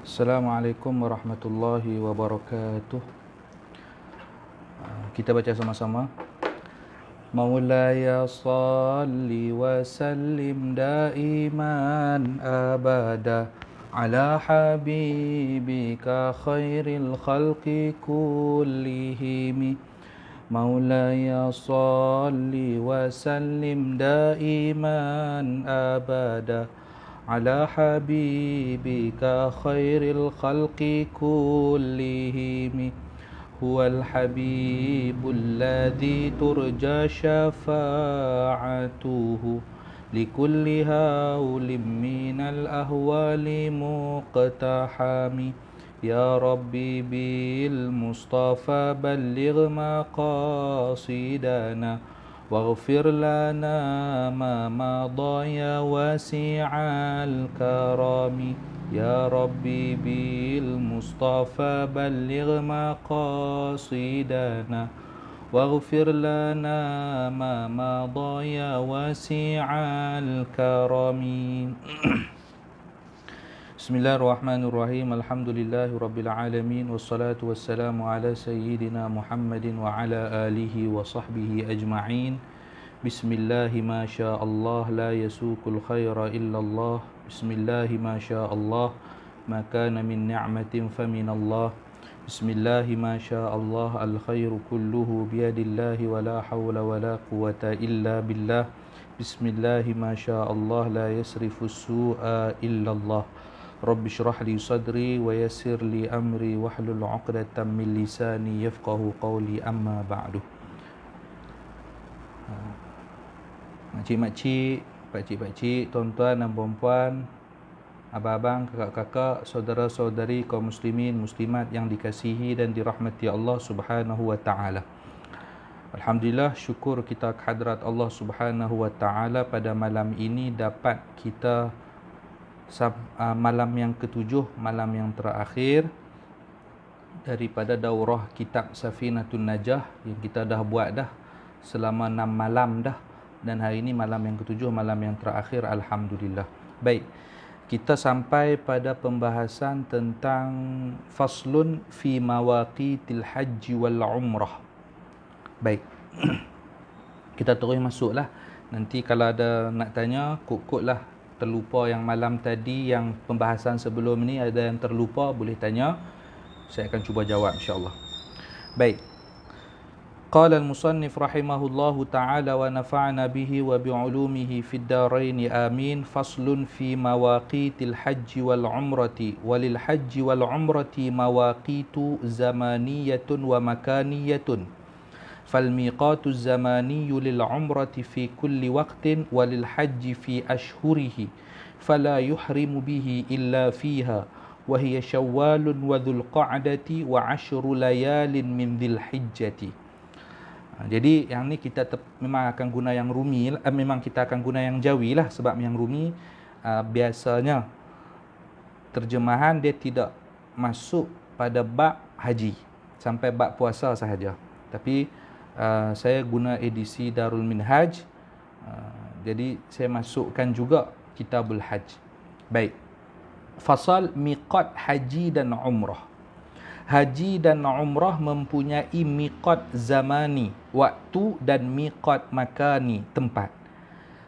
Assalamualaikum warahmatullahi wabarakatuh. Kita baca sama-sama. Maulaya salli wa sallim daiman abada ala habibika khairil khalqi kullihim. Maulaya salli wa sallim daiman abada ala habibika khairil khalqi kullihim. Huwal habibul ladzi turja syafa'atuhu likulli haulim minal ahwali muqtahami. Ya Rabbi bil Mustafa balligh maqasidana waghfir lana ma madha ya wasi'al karami. Ya Rabbi bil Mustafa balligh maqasidana waghfir lana ma madha ya wasi'al karami. Bismillahirrahmanirrahim. Alhamdulillahi rabbil alamin wassalatu wassalamu ala sayyidina Muhammadin wa ala alihi wa sahbihi ajma'in. Bismillahi ma syaa Allah la yasukul khaira illallah. Bismillahi ma syaa Allah ma kana min ni'matin faminallah. Bismillahi ma syaa Allah al khairu kulluhu biyadillahi wa la hawla wa la quwata illa billah. Bismillahi ma syaa Allah la yasrifu su'a illallah. Rabbi shrah li sadri wa yassir li amri wahlul 'uqdatam min lisani yafqahu qawli, amma ba'du. Makcik-makcik, pakcik-pakcik, tuan-tuan dan puan-puan, abang-abang, kakak-kakak, saudara-saudari kaum muslimin, muslimat yang dikasihi dan dirahmati Allah Subhanahu wa taala. Alhamdulillah, syukur kita kehadrat Allah Subhanahu wa taala pada malam ini dapat kita malam yang ketujuh, malam yang terakhir daripada daurah kitab Safinatun Najah yang kita dah buat dah selama 6 malam dah, dan hari ini malam yang ketujuh, malam yang terakhir. Alhamdulillah. Baik, kita sampai pada pembahasan tentang faslun fi mawaqitil haji wal umrah. Baik, kita terus masuklah. Nanti kalau ada nak tanya, kut-kutlah terlupa yang malam tadi, yang pembahasan sebelum ni ada yang terlupa, boleh tanya, saya akan cuba jawab insya-Allah. Baik. Qala al-musannif rahimahullahu ta'ala wa nafa'na bihi wa bi'ulumihi fid darain amin. Faslun fi mawaqitil hajji wal umrati walil hajji wal umrati mawaqitu zamaniyatun wa makaniyatun. فالميقات الزماني للعمرة في كل وقت وللحج في أشهره فلا يحرم به إلا فيها وهي شوال وذو القعدة وعشر ليال من ذي الحجة. Jadi yang ni kita memang akan guna yang rumi, memang kita akan guna yang jawi lah, sebab yang rumi biasanya terjemahan dia tidak masuk pada bab haji sampai bab puasa sahaja. Tapi saya guna edisi Darul Minhaj, jadi saya masukkan juga Kitabul Hajj. Baik. Fasal miqat haji dan umrah. Haji dan umrah mempunyai miqat zamani, waktu, dan miqat makani, tempat.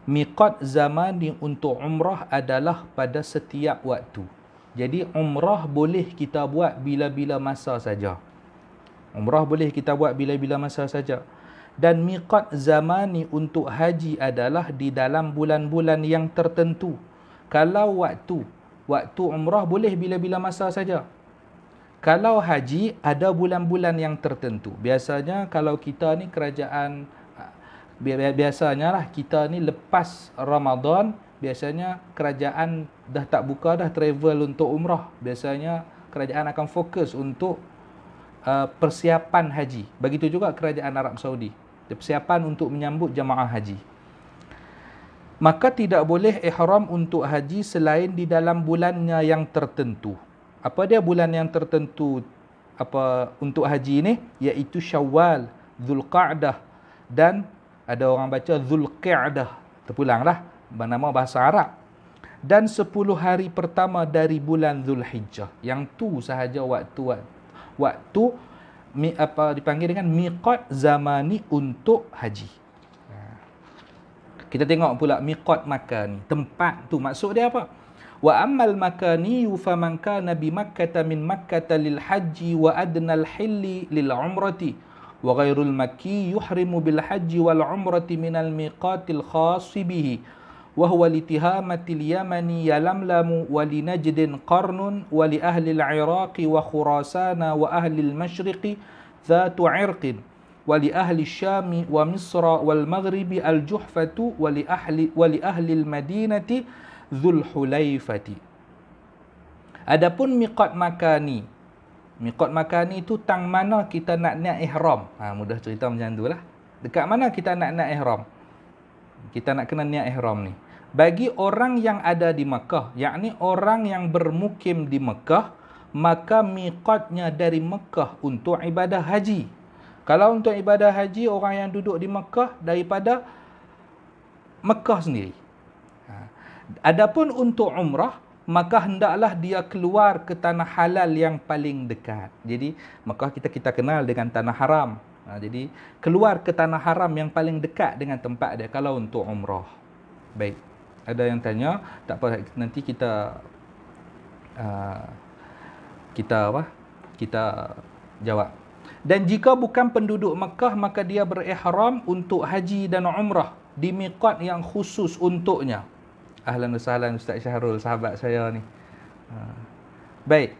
Miqat zamani untuk umrah adalah pada setiap waktu. Jadi umrah boleh kita buat bila-bila masa saja. Umrah boleh kita buat bila-bila masa saja. Dan miqat zamani untuk haji adalah di dalam bulan-bulan yang tertentu. Kalau waktu umrah boleh bila-bila masa saja. Kalau haji ada bulan-bulan yang tertentu. Biasanya kalau kita ni kerajaan, biasanya lah kita ni lepas Ramadan, biasanya kerajaan dah tak buka dah travel untuk umrah. Biasanya kerajaan akan fokus untuk persiapan haji. Begitu juga kerajaan Arab Saudi, persiapan untuk menyambut jamaah haji. Maka tidak boleh ihram untuk haji selain di dalam bulannya yang tertentu. Apa dia bulan yang tertentu untuk haji ni? Iaitu Syawal, Zulqa'dah, dan ada orang baca Zulqi'dah, terpulanglah nama bahasa Arab. dan 10 hari pertama dari bulan Zulhijjah. Yang tu sahaja waktu apa dipanggil dengan miqat zamani untuk haji. Kita tengok pula miqat makani, tempat tu maksud dia apa? Wa ammal makani faman kana bi Makkah min Makkah lil haji wa adnal hilli lil umrati wa ghairul makki yuhrimu bil haji wal umrati minal miqatil khas bihi wa huwa litihamatil yamani yalamlamu wa li najdin qarnun wa li ahli al iraqi wa khurasana wa ahli al mashriqi dhatu irqin wa li ahli syami wa misra wal maghribi al juhfatu wa li ahli al madinati dzul hulaifati. Adapun miqat makani, miqat makani itu tang mana kita nak niat ihram. Mudah cerita macam tu lah. Dekat mana kita nak niat ihram? Kita nak kena niat ihram ni. Bagi orang yang ada di Mekah, yakni orang yang bermukim di Mekah, maka miqatnya dari Mekah untuk ibadah haji. Kalau untuk ibadah haji, orang yang duduk di Mekah daripada Mekah sendiri. Adapun untuk umrah, maka hendaklah dia keluar ke tanah halal yang paling dekat. Jadi, Mekah kita kenal dengan tanah haram. Jadi, keluar ke tanah haram yang paling dekat dengan tempat dia kalau untuk umrah. Baik. Ada yang tanya, tak apa, nanti kita jawab. Dan jika bukan penduduk Mekah, maka dia berihram untuk haji dan umrah di miqat yang khusus untuknya. Ahlan wa sahlan Ustaz Syahrul, sahabat saya ni. Baik.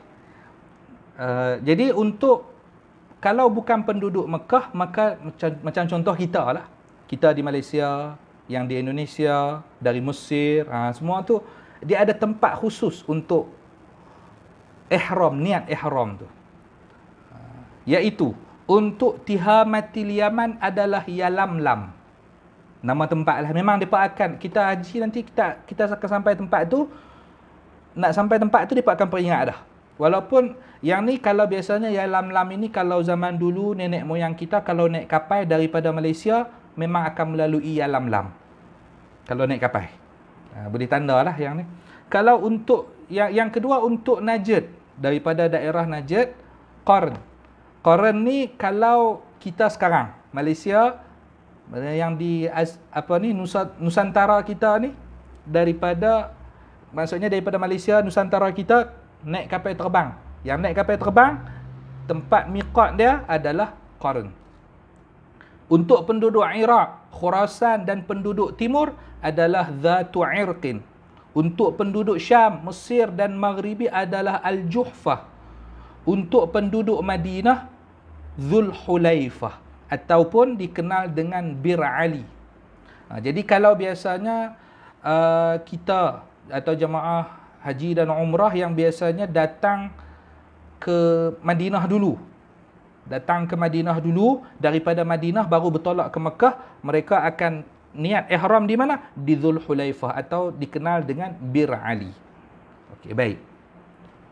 Jadi untuk kalau bukan penduduk Mekah, maka macam contoh kita lah. Kita di Malaysia, yang di Indonesia, dari Mesir, semua tu dia ada tempat khusus untuk ihram, niat ihram tu. Iaitu untuk tihamatil Yaman adalah Yalamlam. Nama tempat lah. Memang mereka akan, kita haji nanti kita akan sampai tempat tu, nak sampai tempat tu mereka akan peringat dah. Walaupun yang ni kalau biasanya Yalamlam ini kalau zaman dulu nenek moyang kita kalau naik kapal daripada Malaysia memang akan melalui Yalamlam. Kalau naik kapal. Boleh tanda lah yang ni. Kalau untuk yang kedua untuk Najd, daripada daerah Najd, Qarn. Qarn ni kalau kita sekarang Malaysia yang di Nusantara kita ni, maksudnya daripada Malaysia Nusantara kita naik kapal terbang. Yang naik kapal terbang, tempat miqat dia adalah Qarn. Untuk penduduk Iraq, Khurasan dan penduduk timur adalah Dhatu Irqin. Untuk penduduk Syam, Mesir dan Maghribi adalah Al-Juhfah. Untuk penduduk Madinah, Dzul Hulaifah ataupun dikenal dengan Bir Ali. Jadi kalau biasanya kita atau jemaah haji dan umrah yang biasanya datang ke Madinah dulu. Daripada Madinah baru bertolak ke Mekah, mereka akan niat ihram di mana? Di Dzul Hulaifah atau dikenal dengan Bir Ali. Okey, baik.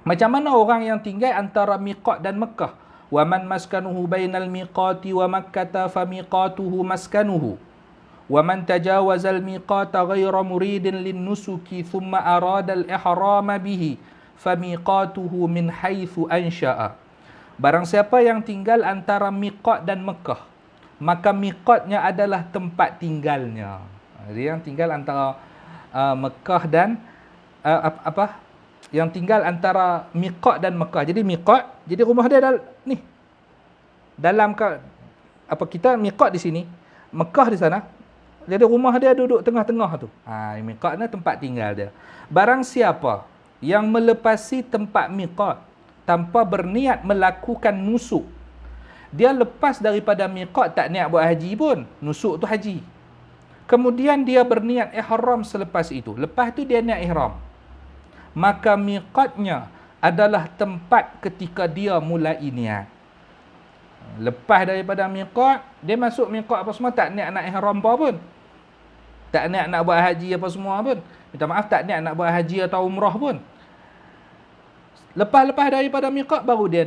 Macam mana orang yang tinggal antara miqat dan Mekah? Wa man maskanuhu bainal miqati wa Makkah fa miqatuhu maskanuhu. Wa man tajawaza al miqata ghayra muridin lin nusuki thumma arada al ihram bihi fa miqatuhu min haitsu ansha'a. Barang siapa yang tinggal antara miqat dan Mekah, maka miqatnya adalah tempat tinggalnya. Dia yang tinggal antara Mekah dan yang tinggal antara miqat dan Mekah. Jadi miqat, jadi rumah dia ni. Dalam kita miqat di sini, Mekah di sana. Jadi rumah dia duduk tengah-tengah tu. Miqat ni tempat tinggal dia. Barang siapa yang melepasi tempat miqat tanpa berniat melakukan nusuk, dia lepas daripada miqat tak niat buat haji pun, nusuk tu haji. Kemudian dia berniat ihram selepas itu. Lepas tu dia niat ihram. Maka miqatnya adalah tempat ketika dia mulai niat. Lepas daripada miqat, dia masuk miqat apa semua tak niat nak ihram apa pun. Tak niat nak buat haji apa semua pun. Minta maaf, tak niat nak buat haji atau umrah pun. Lepas daripada miqat baru dia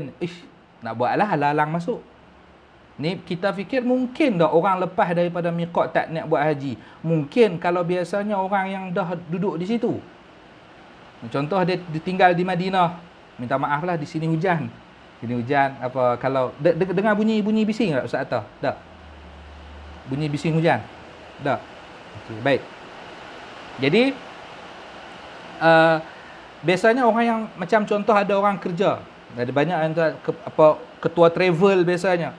nak buatlah halang masuk. Ni kita fikir mungkin tak orang lepas daripada miqat tak niat buat haji. Mungkin kalau biasanya orang yang dah duduk di situ. Contoh dia tinggal di Madinah. Minta maaf lah, di sini hujan. Sini hujan, apa kalau dengar bunyi bising tak Ustaz Atta? Tak. Bunyi bising hujan. Tak. Okey, baik. Jadi biasanya orang yang macam contoh ada orang kerja. Ada banyak yang ketua travel biasanya.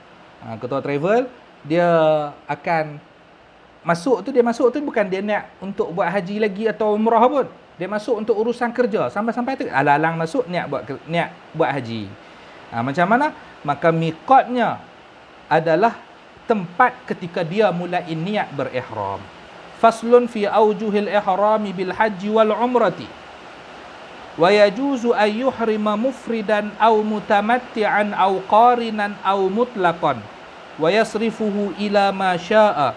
Ketua travel dia akan dia masuk tu bukan dia nak untuk buat haji lagi atau umrah pun. Dia masuk untuk urusan kerja. Sampai-sampai tu alang-alang masuk niat buat haji. Macam mana? Maka miqatnya adalah tempat ketika dia mulai niat berihram. Faslun fi aujuhil ihrami bil haji wal umrati. Wa yajuzu an yuhrima mufridan aw mutamatti'an aw qarinan aw mutlaqan wa yasrifuhu ila ma syaa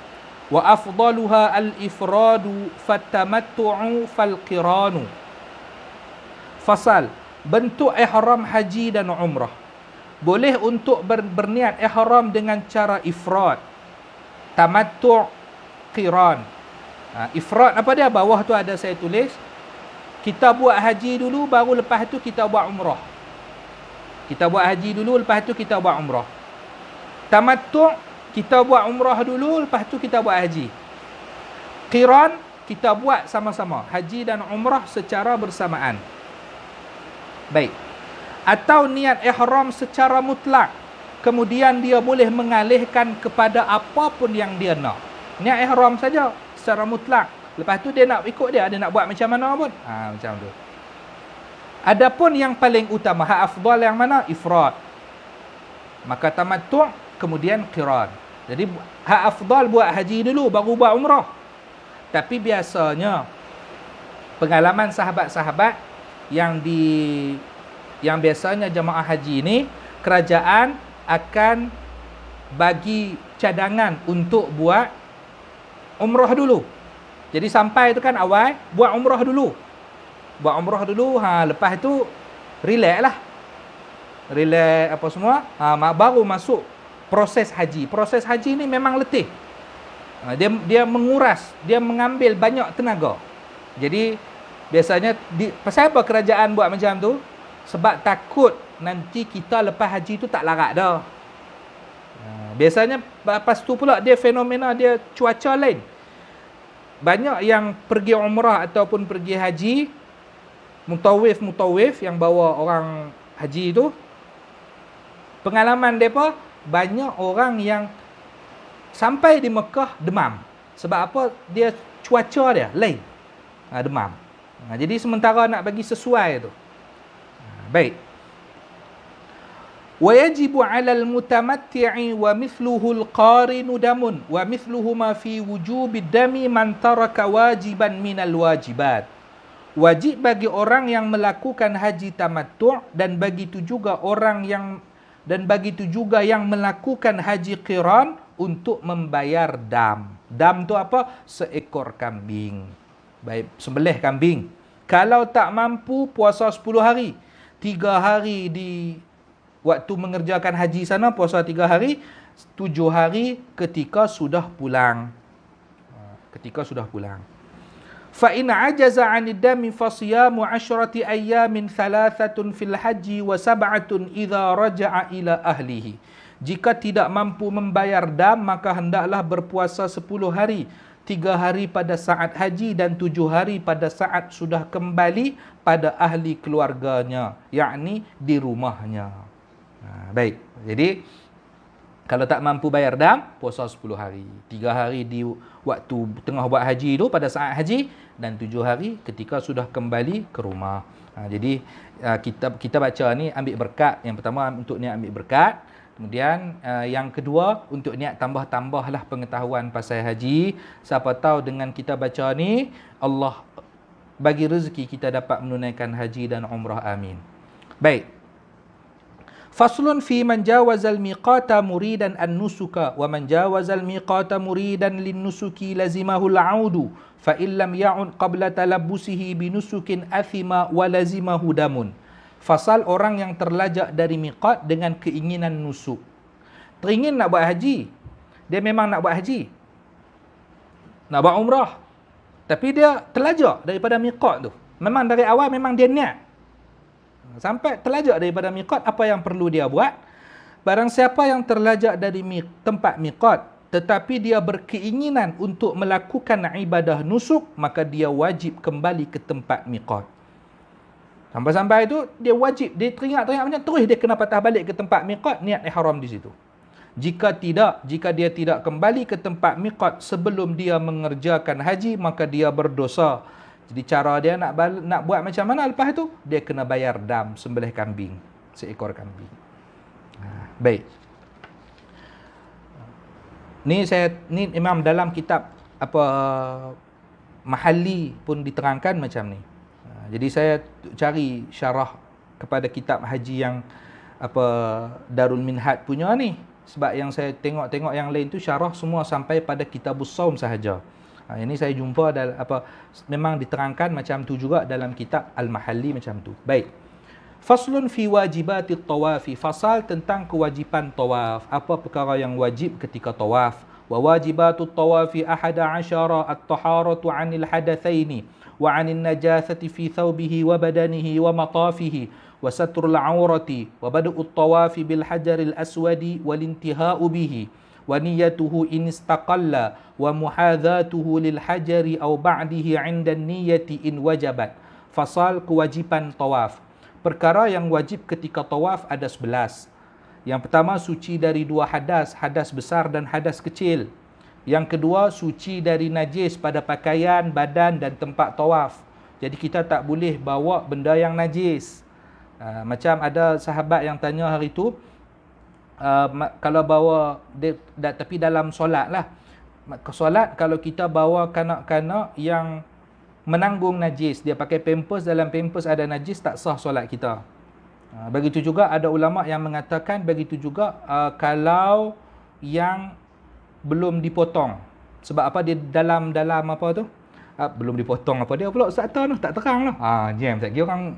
wa afdaluha al-ifradu fattamattu'u fal-qiranu. Fasal, bentuk ihram haji dan umrah. Boleh untuk berniat ihram dengan cara ifrad, tamattu', qiran. Ifrad apa dia? Bawah tu ada saya tulis. Kita buat haji dulu, baru lepas tu kita buat umrah. Kita buat haji dulu, lepas tu kita buat umrah. Tamattu', kita buat umrah dulu, lepas tu kita buat haji. Qiran, kita buat sama-sama. Haji dan umrah secara bersamaan. Baik. Atau niat ihram secara mutlak. Kemudian dia boleh mengalihkan kepada apapun yang dia nak. Niat ihram saja secara mutlak. Lepas tu dia nak ikut dia nak buat macam mana pun. Macam tu. Adapun yang paling utama, afdal yang mana? Ifrad. Maka tamattu', kemudian qiran. Jadi afdal buat haji dulu baru buat umrah. Tapi biasanya pengalaman sahabat-sahabat yang biasanya jemaah haji ni, kerajaan akan bagi cadangan untuk buat umrah dulu. Jadi sampai tu kan awal buat umrah dulu. Buat umrah dulu, lepas tu relax lah. Relax apa semua, baru masuk proses haji. Proses haji ni memang letih. Dia menguras, dia mengambil banyak tenaga. Jadi biasanya pasal apa kerajaan buat macam tu? Sebab takut nanti kita lepas haji tu tak larat dah. Biasanya lepas tu pula dia fenomena dia cuaca lain. Banyak yang pergi umrah ataupun pergi haji, mutawif yang bawa orang haji tu, pengalaman mereka, banyak orang yang sampai di Mekah demam. Sebab apa? Dia cuaca dia lain. Demam. Jadi sementara nak bagi sesuai tu. Baik. Wa yajibu 'alal mutamatti'i wa mithluhu al-qarinu damun wa mithluhu ma fi wujubid dami man taraka wajiban minal wajibat. Wajib bagi orang yang melakukan haji tamattu' dan begitu juga yang melakukan haji qiran untuk membayar dam. Dam tu apa? Seekor kambing. Baik, sembelih kambing. Kalau tak mampu puasa 10 hari. 3 hari di waktu mengerjakan haji sana, puasa 3 hari, 7 hari ketika sudah pulang. Fa in ajaza 'anid dami fa siyamu 'ashrati ayyamin 3 fil haji wa 7 idza raja'a ila ahlihi. Jika tidak mampu membayar dam, maka hendaklah berpuasa 10 hari. 3 hari pada saat haji dan 7 hari pada saat sudah kembali pada ahli keluarganya, yakni di rumahnya. Baik. Jadi kalau tak mampu bayar dam, puasa 10 hari. 3 hari di waktu tengah buat haji tu pada saat haji dan 7 hari ketika sudah kembali ke rumah. Jadi kita baca ni ambil berkat. Yang pertama untuk niat ambil berkat. Kemudian yang kedua untuk niat tambah-tambahlah pengetahuan pasal haji. Siapa tahu dengan kita baca ni Allah bagi rezeki kita dapat menunaikan haji dan umrah, amin. Baik. Faslun fi man jawazal miqata muridan an-nusuka wa man jawazal miqata muridan lin-nusuki lazimahul 'audu fa illam ya'ud qabla talabbusihi binusukin athima wa lazimahu damun. Fasal orang yang terlajak dari miqat dengan keinginan nusuk. Teringin nak buat haji. Dia memang nak buat haji. Nak buat umrah. Tapi dia terlajak daripada miqat tu. Memang dari awal memang dia niat. Sampai terlajak daripada miqat, apa yang perlu dia buat? Barang siapa yang terlajak dari tempat miqat, tetapi dia berkeinginan untuk melakukan ibadah nusuk, maka dia wajib kembali ke tempat miqat. Sampai-sampai itu, dia wajib, dia teringat-teringat macam, terus dia kena patah balik ke tempat miqat, niat ihram di situ. Jika tidak, jika dia tidak kembali ke tempat miqat sebelum dia mengerjakan haji, maka dia berdosa. Jadi cara dia nak buat macam mana lepas itu? Dia kena bayar dam, sembelih kambing, seekor kambing. Baik. Ni Imam dalam kitab apa Mahalli pun diterangkan macam ni. Jadi saya cari syarah kepada kitab haji yang apa Darul Minhad punya ni. Sebab yang saya tengok-tengok yang lain tu syarah semua sampai pada Kitabus Shaum sahaja. Ini saya jumpa memang diterangkan macam tu juga dalam kitab Al-Mahalli macam tu. Baik. Faslun fi wajibatit tawafi. Fasal tentang kewajipan tawaf. Apa perkara yang wajib ketika tawaf? Wa wajibatut tawafi 11 at-taharatu 'anil hadatsaini wa 'anil najathati fi thawbihi wa badanihi wa matafihi wa satrul 'aurati wa bada'ut tawafi bil hajaril aswadi wal intiha'u bihi wa niyyatuhu in istaqalla wa muhadzatuhu lil hajari aw ba'dihi 'inda niyyati in wajabat. Fasal kewajipan tawaf. Perkara yang wajib ketika tawaf ada 11. Yang pertama, suci dari 2 hadas, hadas besar dan hadas kecil. Yang kedua, suci dari najis pada pakaian, badan dan tempat tawaf. Jadi kita tak boleh bawa benda yang najis. Macam ada sahabat yang tanya hari tu, kalau bawa tapi dalam solat lah. Solat kalau kita bawa kanak-kanak yang menanggung najis, dia pakai pampers, dalam pampers ada najis, tak sah solat kita. Begitu juga ada ulama yang mengatakan begitu juga kalau yang belum dipotong. Sebab apa dia dalam apa tu? Belum dipotong apa dia pula Ustaz tu tak terang lah. Jam tak kira orang.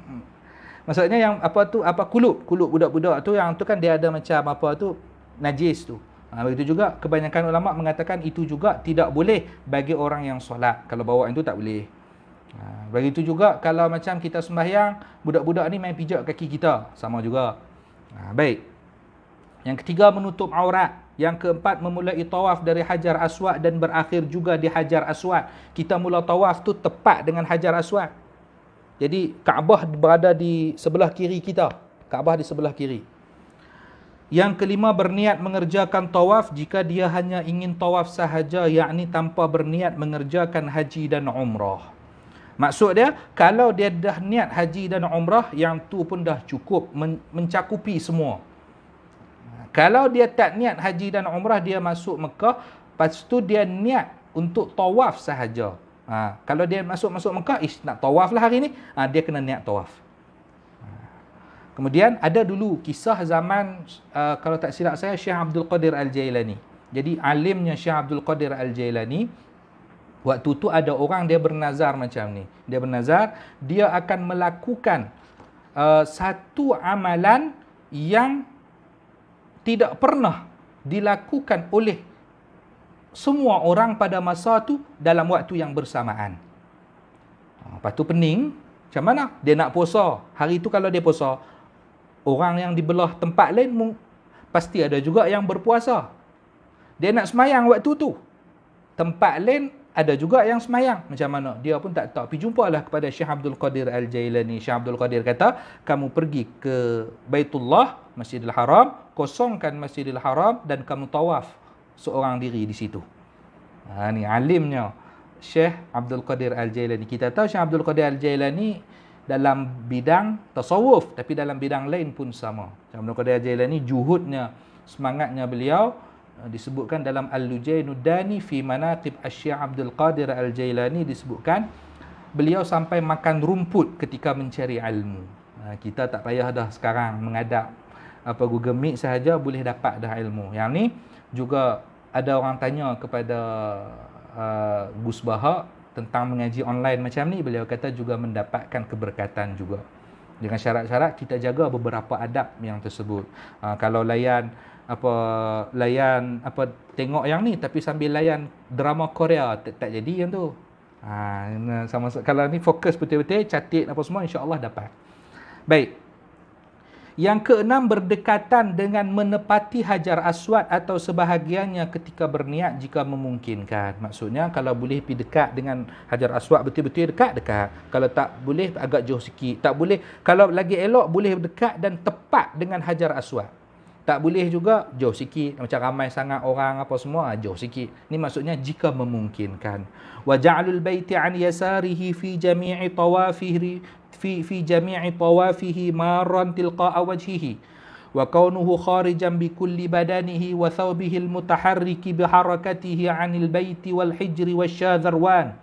Maksudnya yang apa tu, kulub budak-budak tu, yang tu kan dia ada macam apa tu, najis tu. Begitu juga kebanyakan ulama mengatakan itu juga tidak boleh bagi orang yang solat. Kalau bawa itu tak boleh. Begitu juga kalau macam kita sembahyang, budak-budak ni main pijak kaki kita, sama juga. Baik. Yang ketiga, menutup aurat. Yang keempat, memulai tawaf dari Hajar Aswad dan berakhir juga di Hajar Aswad. Kita mula tawaf tu tepat dengan Hajar Aswad. Jadi Kaabah berada di sebelah kiri kita. Kaabah di sebelah kiri. Yang kelima, berniat mengerjakan tawaf jika dia hanya ingin tawaf sahaja, yakni tanpa berniat mengerjakan haji dan umrah. Maksud dia, kalau dia dah niat haji dan umrah, yang tu pun dah cukup mencakupi semua. Kalau dia tak niat haji dan umrah, dia masuk Mekah, lepas tu dia niat untuk tawaf sahaja. Kalau dia masuk Mekah, nak tawaf lah hari ni, dia kena niat tawaf. Kemudian ada dulu kisah zaman, kalau tak silap saya, Syekh Abdul Qadir Al-Jailani. Jadi alimnya Syekh Abdul Qadir Al-Jailani, waktu tu ada orang dia bernazar macam ni. Dia bernazar, dia akan melakukan satu amalan yang tidak pernah dilakukan oleh semua orang pada masa tu dalam waktu yang bersamaan. Lepas tu pening, macam mana? Dia nak puasa. Hari tu kalau dia puasa, orang yang di belah tempat lain pasti ada juga yang berpuasa. Dia nak semayang waktu tu, tempat lain ada juga yang semayang. Macam mana? Dia pun tak tahu. Pergi jumpalah kepada Syekh Abdul Qadir Al-Jailani. Syekh Abdul Qadir kata, kamu pergi ke Baitullah, Masjidil Haram, kosongkan Masjidil Haram dan kamu tawaf seorang diri di situ. Ni alimnya Syekh Abdul Qadir Al-Jailani. Kita tahu Syekh Abdul Qadir Al-Jailani dalam bidang tasawuf, tapi dalam bidang lain pun sama. Syekh Abdul Qadir Al-Jailani, juhudnya, semangatnya beliau disebutkan dalam Al-Lujainud Dani fi Manaqib Asy-Syaikh Abdul Qadir Al-Jailani, disebutkan beliau sampai makan rumput ketika mencari ilmu. Kita tak payah dah sekarang mengadap Google Meet sahaja boleh dapat dah ilmu. Yang ni juga ada orang tanya kepada Gus Bahak tentang mengaji online macam ni, beliau kata juga mendapatkan keberkatan juga. Dengan syarat-syarat kita jaga beberapa adab yang tersebut. Kalau layan tengok yang ni tapi sambil layan drama Korea, tak jadi yang tu. Sama kalau ni fokus betul-betul, catat apa semua, insya-Allah dapat. Baik. Yang keenam, berdekatan dengan menepati Hajar Aswad atau sebahagiannya ketika berniat jika memungkinkan. Maksudnya kalau boleh pergi dekat dengan Hajar Aswad betul-betul dekat. Kalau tak boleh agak jauh sikit. Tak boleh, kalau lagi elok boleh dekat dan tepat dengan Hajar Aswad. Tak boleh juga jauh sikit, macam ramai sangat orang apa semua, jauh sikit. Ni maksudnya jika memungkinkan. Wa ja'alul baiti an yasarihi fi jami'i tawafihi fi jami'i tawafihi marran tilqa'a wajhihi wa kaunuhu kharijan bi kulli badanihi wa thawbihi al-mutaharriki bi harakatihi 'anil baiti wal hijri wasyadharwan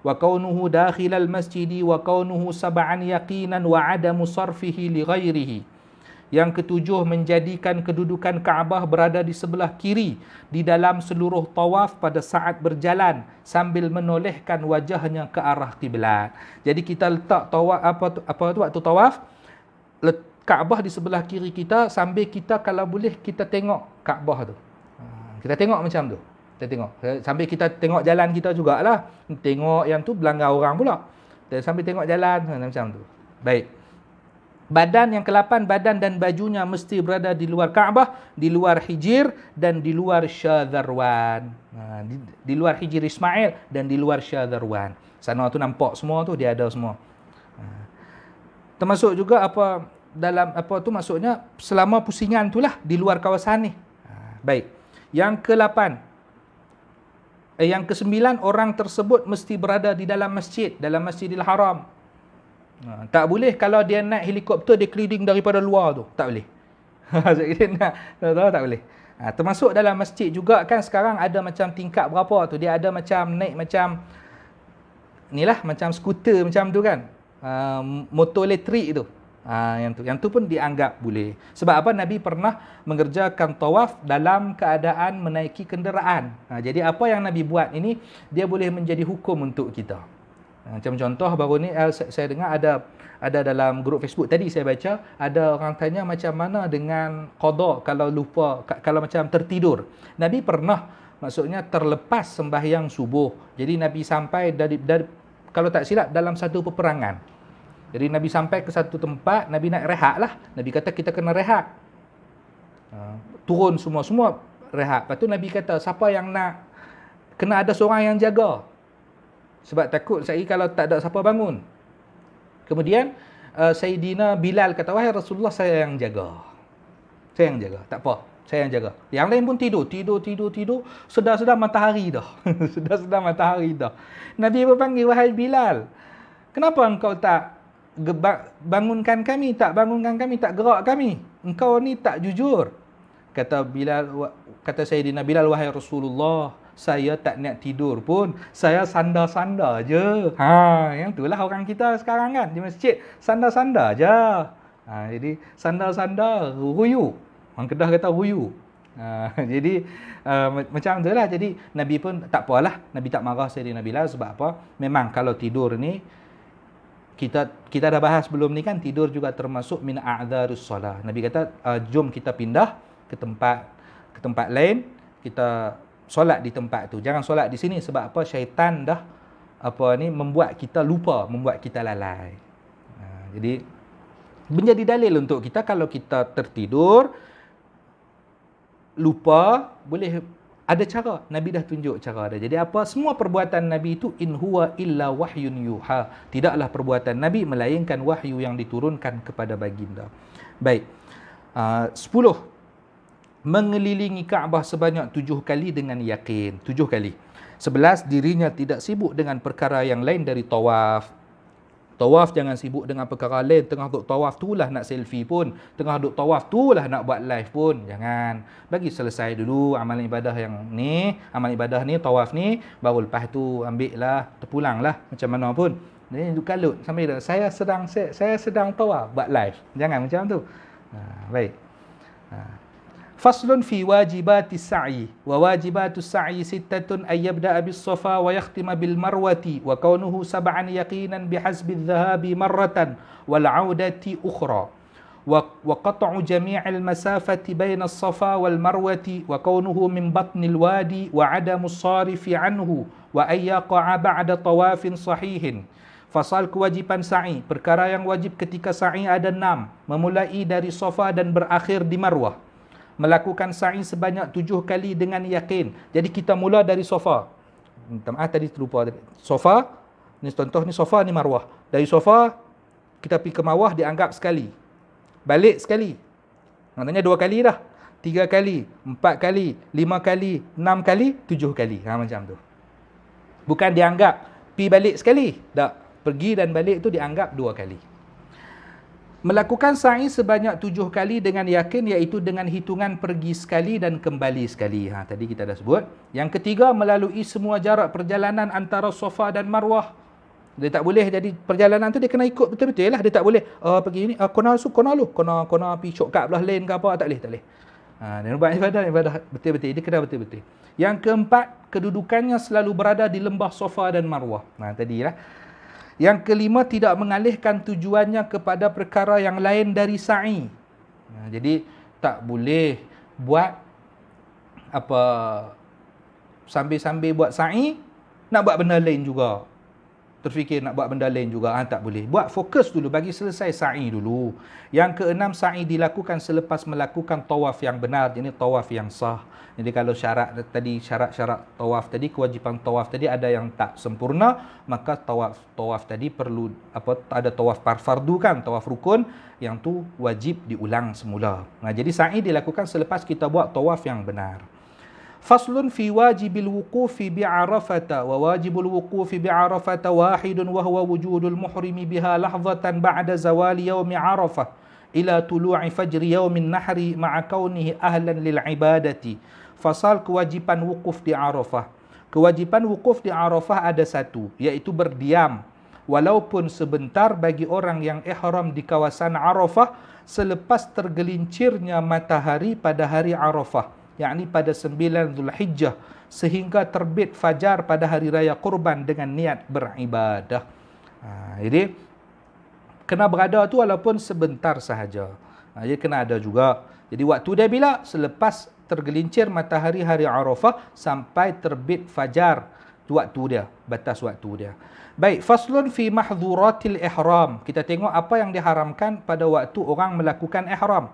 wa kaunuhu dakhil al-masjidi wa kaunuhu sab'an yaqinan wa 'adamu sarfihi li ghairihi. Yang ketujuh, menjadikan kedudukan Kaabah berada di sebelah kiri di dalam seluruh tawaf pada saat berjalan sambil menolehkan wajahnya ke arah kiblat. Jadi kita letak tawaf apa tu waktu tawaf, Kaabah di sebelah kiri kita, sambil kita kalau boleh kita tengok Kaabah tu. Kita tengok macam tu. Kita tengok sambil kita tengok jalan kita jugalah. Tengok yang tu belanggar orang pula. Sambil tengok jalan macam tu. Baik. Badan yang ke-8, badan dan bajunya mesti berada di luar Kaabah, di luar hijir dan di luar syadharwan. Di luar hijir Ismail dan di luar syadharwan. Sana tu nampak semua tu, dia ada semua. Termasuk juga apa dalam apa tu, maksudnya selama pusingan tu lah di luar kawasan ni. Baik. Yang ke-8, yang ke-9, orang tersebut mesti berada di dalam masjid, dalam Masjidil Haram. Tak boleh kalau dia naik helikopter, dia keliling daripada luar tu, tak boleh. Tak boleh. Termasuk dalam masjid juga kan, sekarang ada macam tingkat berapa tu, dia ada macam naik macam inilah, macam skuter macam tu kan, motor elektrik tu. Yang tu pun dianggap boleh. Sebab apa? Nabi pernah mengerjakan tawaf dalam keadaan menaiki kenderaan. Jadi apa yang Nabi buat ini, dia boleh menjadi hukum untuk kita. Macam contoh baru ni saya dengar ada dalam grup Facebook tadi saya baca, ada orang tanya macam mana dengan qada kalau lupa, kalau macam tertidur. Nabi pernah, maksudnya terlepas sembahyang subuh. Jadi Nabi sampai dari kalau tak silap dalam satu peperangan. Jadi Nabi sampai ke satu tempat, Nabi nak rehat lah. Nabi kata kita kena rehat. Turun semua rehat. Lepas tu Nabi kata siapa yang nak, kena ada seorang yang jaga. Sebab takut saya kalau tak ada siapa bangun. Kemudian Sayyidina Bilal kata, wahai Rasulullah, saya yang jaga. Saya yang jaga. Tak apa, saya yang jaga. Yang lain pun tidur. Sedar-sedar matahari dah. Sedar-sedar matahari dah. Nabi berpanggil, wahai Bilal, kenapa engkau tak bangunkan kami, tak gerak kami? Engkau ni tak jujur. Kata Sayyidina Bilal, wahai Rasulullah, saya tak nak tidur pun, saya sandar-sandar je. Yang itulah orang kita sekarang kan, di masjid sandar-sandar je. Jadi sandar-sandar ruyu. Orang Kedah kata ruyu. Jadi macam itulah. Jadi Nabi pun tak apalah, Nabi tak marah Sayyidina Bilal. Sebab apa? Memang kalau tidur ni, kita dah bahas sebelum ni kan, tidur juga termasuk min a'dzarus solah. Nabi kata jom kita pindah ke tempat lain, kita solat di tempat tu. Jangan solat di sini. Sebab apa? Syaitan dah membuat kita lupa, membuat kita lalai. Jadi menjadi dalil untuk kita kalau kita tertidur, lupa, boleh ada cara. Nabi dah tunjuk cara dia. Jadi apa? Semua perbuatan Nabi itu in huwa illa wahyun yuha. Tidaklah perbuatan Nabi melainkan wahyu yang diturunkan kepada baginda. Baik. 10. Mengelilingi Kaabah sebanyak 7 kali dengan yakin. 7 kali. 11. Dirinya tidak sibuk dengan perkara yang lain dari tawaf. Tawaf jangan sibuk dengan perkara lain. Tengah duk tawaf tu lah nak selfie pun. Tengah duk tawaf tu lah nak buat live pun. Jangan. Bagi selesai dulu amalan ibadah yang ni. Amalan ibadah ni, tawaf ni. Baru lepas tu ambil lah, terpulang lah. Macam mana pun. Jadi duk kalut. Sambil saya sedang tawaf, buat live. Jangan macam tu. Baik. Faslun fi wajibati sa'i wa wajibatu sa'i sittatun ay yabda'a bis safa wa yakhtima bil marwati wa kaunuhu sab'an yaqinan bihasbi adh-dhahabi marratan wal 'audati ukhra wa qat'u jami'il masafati baina as-safa wal marwati wa kaunuhu min batnil wadi wa 'adamu as-sarifi anhu wa ay yaqa'a ba'da tawafin sahihin. Fasal kewajipan sa'i, perkara yang wajib ketika sa'i ada 6, memulai dari Safa dan berakhir di Marwah. Melakukan sa'i sebanyak 7 kali dengan yakin. Jadi kita mula dari Safa. Minta maaf tadi terlupa. Safa, ni contoh ni Safa ni Marwah. Dari Safa kita pergi ke Marwah dianggap sekali. Balik sekali. Maknanya 2 kali dah. 3 kali, 4 kali, 5 kali, 6 kali, 7 kali. Macam tu. Bukan dianggap pergi balik sekali. Tak. Pergi dan balik tu dianggap 2 kali. Melakukan sa'i sebanyak 7 kali dengan yakin, iaitu dengan hitungan pergi sekali dan kembali sekali. Tadi kita dah sebut. Yang ketiga, melalui semua jarak perjalanan antara Safa dan Marwah. Dia tak boleh jadi perjalanan tu dia kena ikut betul-betul lah. Dia tak boleh pergi ni kena pergi shortcut belah lane ke apa, tak boleh. Dia buat ibadah betul-betul. Dia kena betul-betul. Yang keempat, kedudukannya selalu berada di lembah Safa dan Marwah. Tadilah. Yang kelima, tidak mengalihkan tujuannya kepada perkara yang lain dari sa'i. Jadi tak boleh buat apa sambil-sambil buat sa'i nak buat benda lain juga. Terfikir nak buat benda lain juga, tak boleh. Buat fokus dulu, bagi selesai sa'i dulu. Yang keenam, sa'i dilakukan selepas melakukan tawaf yang benar. Ini tawaf yang sah. Jadi kalau syarat-syarat tawaf tadi, kewajipan tawaf tadi ada yang tak sempurna, maka tawaf tadi perlu ada tawaf fardu kan, tawaf rukun, yang tu wajib diulang semula. Jadi sa'i dilakukan selepas kita buat tawaf yang benar. Faslun fi wajibil wuqufi bi'arafata wa wajibul wuqufi bi'arafata wahidun wa huwa wujudul muhrimi biha lahzatan ba'da zawali yaumi arafah ila tulu'i fajri yaumin nahri ma'a kaunihi ahlan lil ibadati. Fasal kewajipan wukuf di Arafah. Kewajipan wukuf di Arafah ada satu, iaitu berdiam walaupun sebentar bagi orang yang ihram di kawasan Arafah selepas tergelincirnya matahari pada hari Arafah, yakni pada 9 Zulhijjah, sehingga terbit fajar pada hari raya Qurban dengan niat beribadah. Jadi kena berada tu walaupun sebentar sahaja. Dia kena ada juga. Jadi waktu dia bila? Selepas tergelincir matahari hari Arafah sampai terbit fajar. Waktu dia, batas waktu dia. Baik, faslun fi mahdhuratil ihram. Kita tengok apa yang diharamkan pada waktu orang melakukan ihram.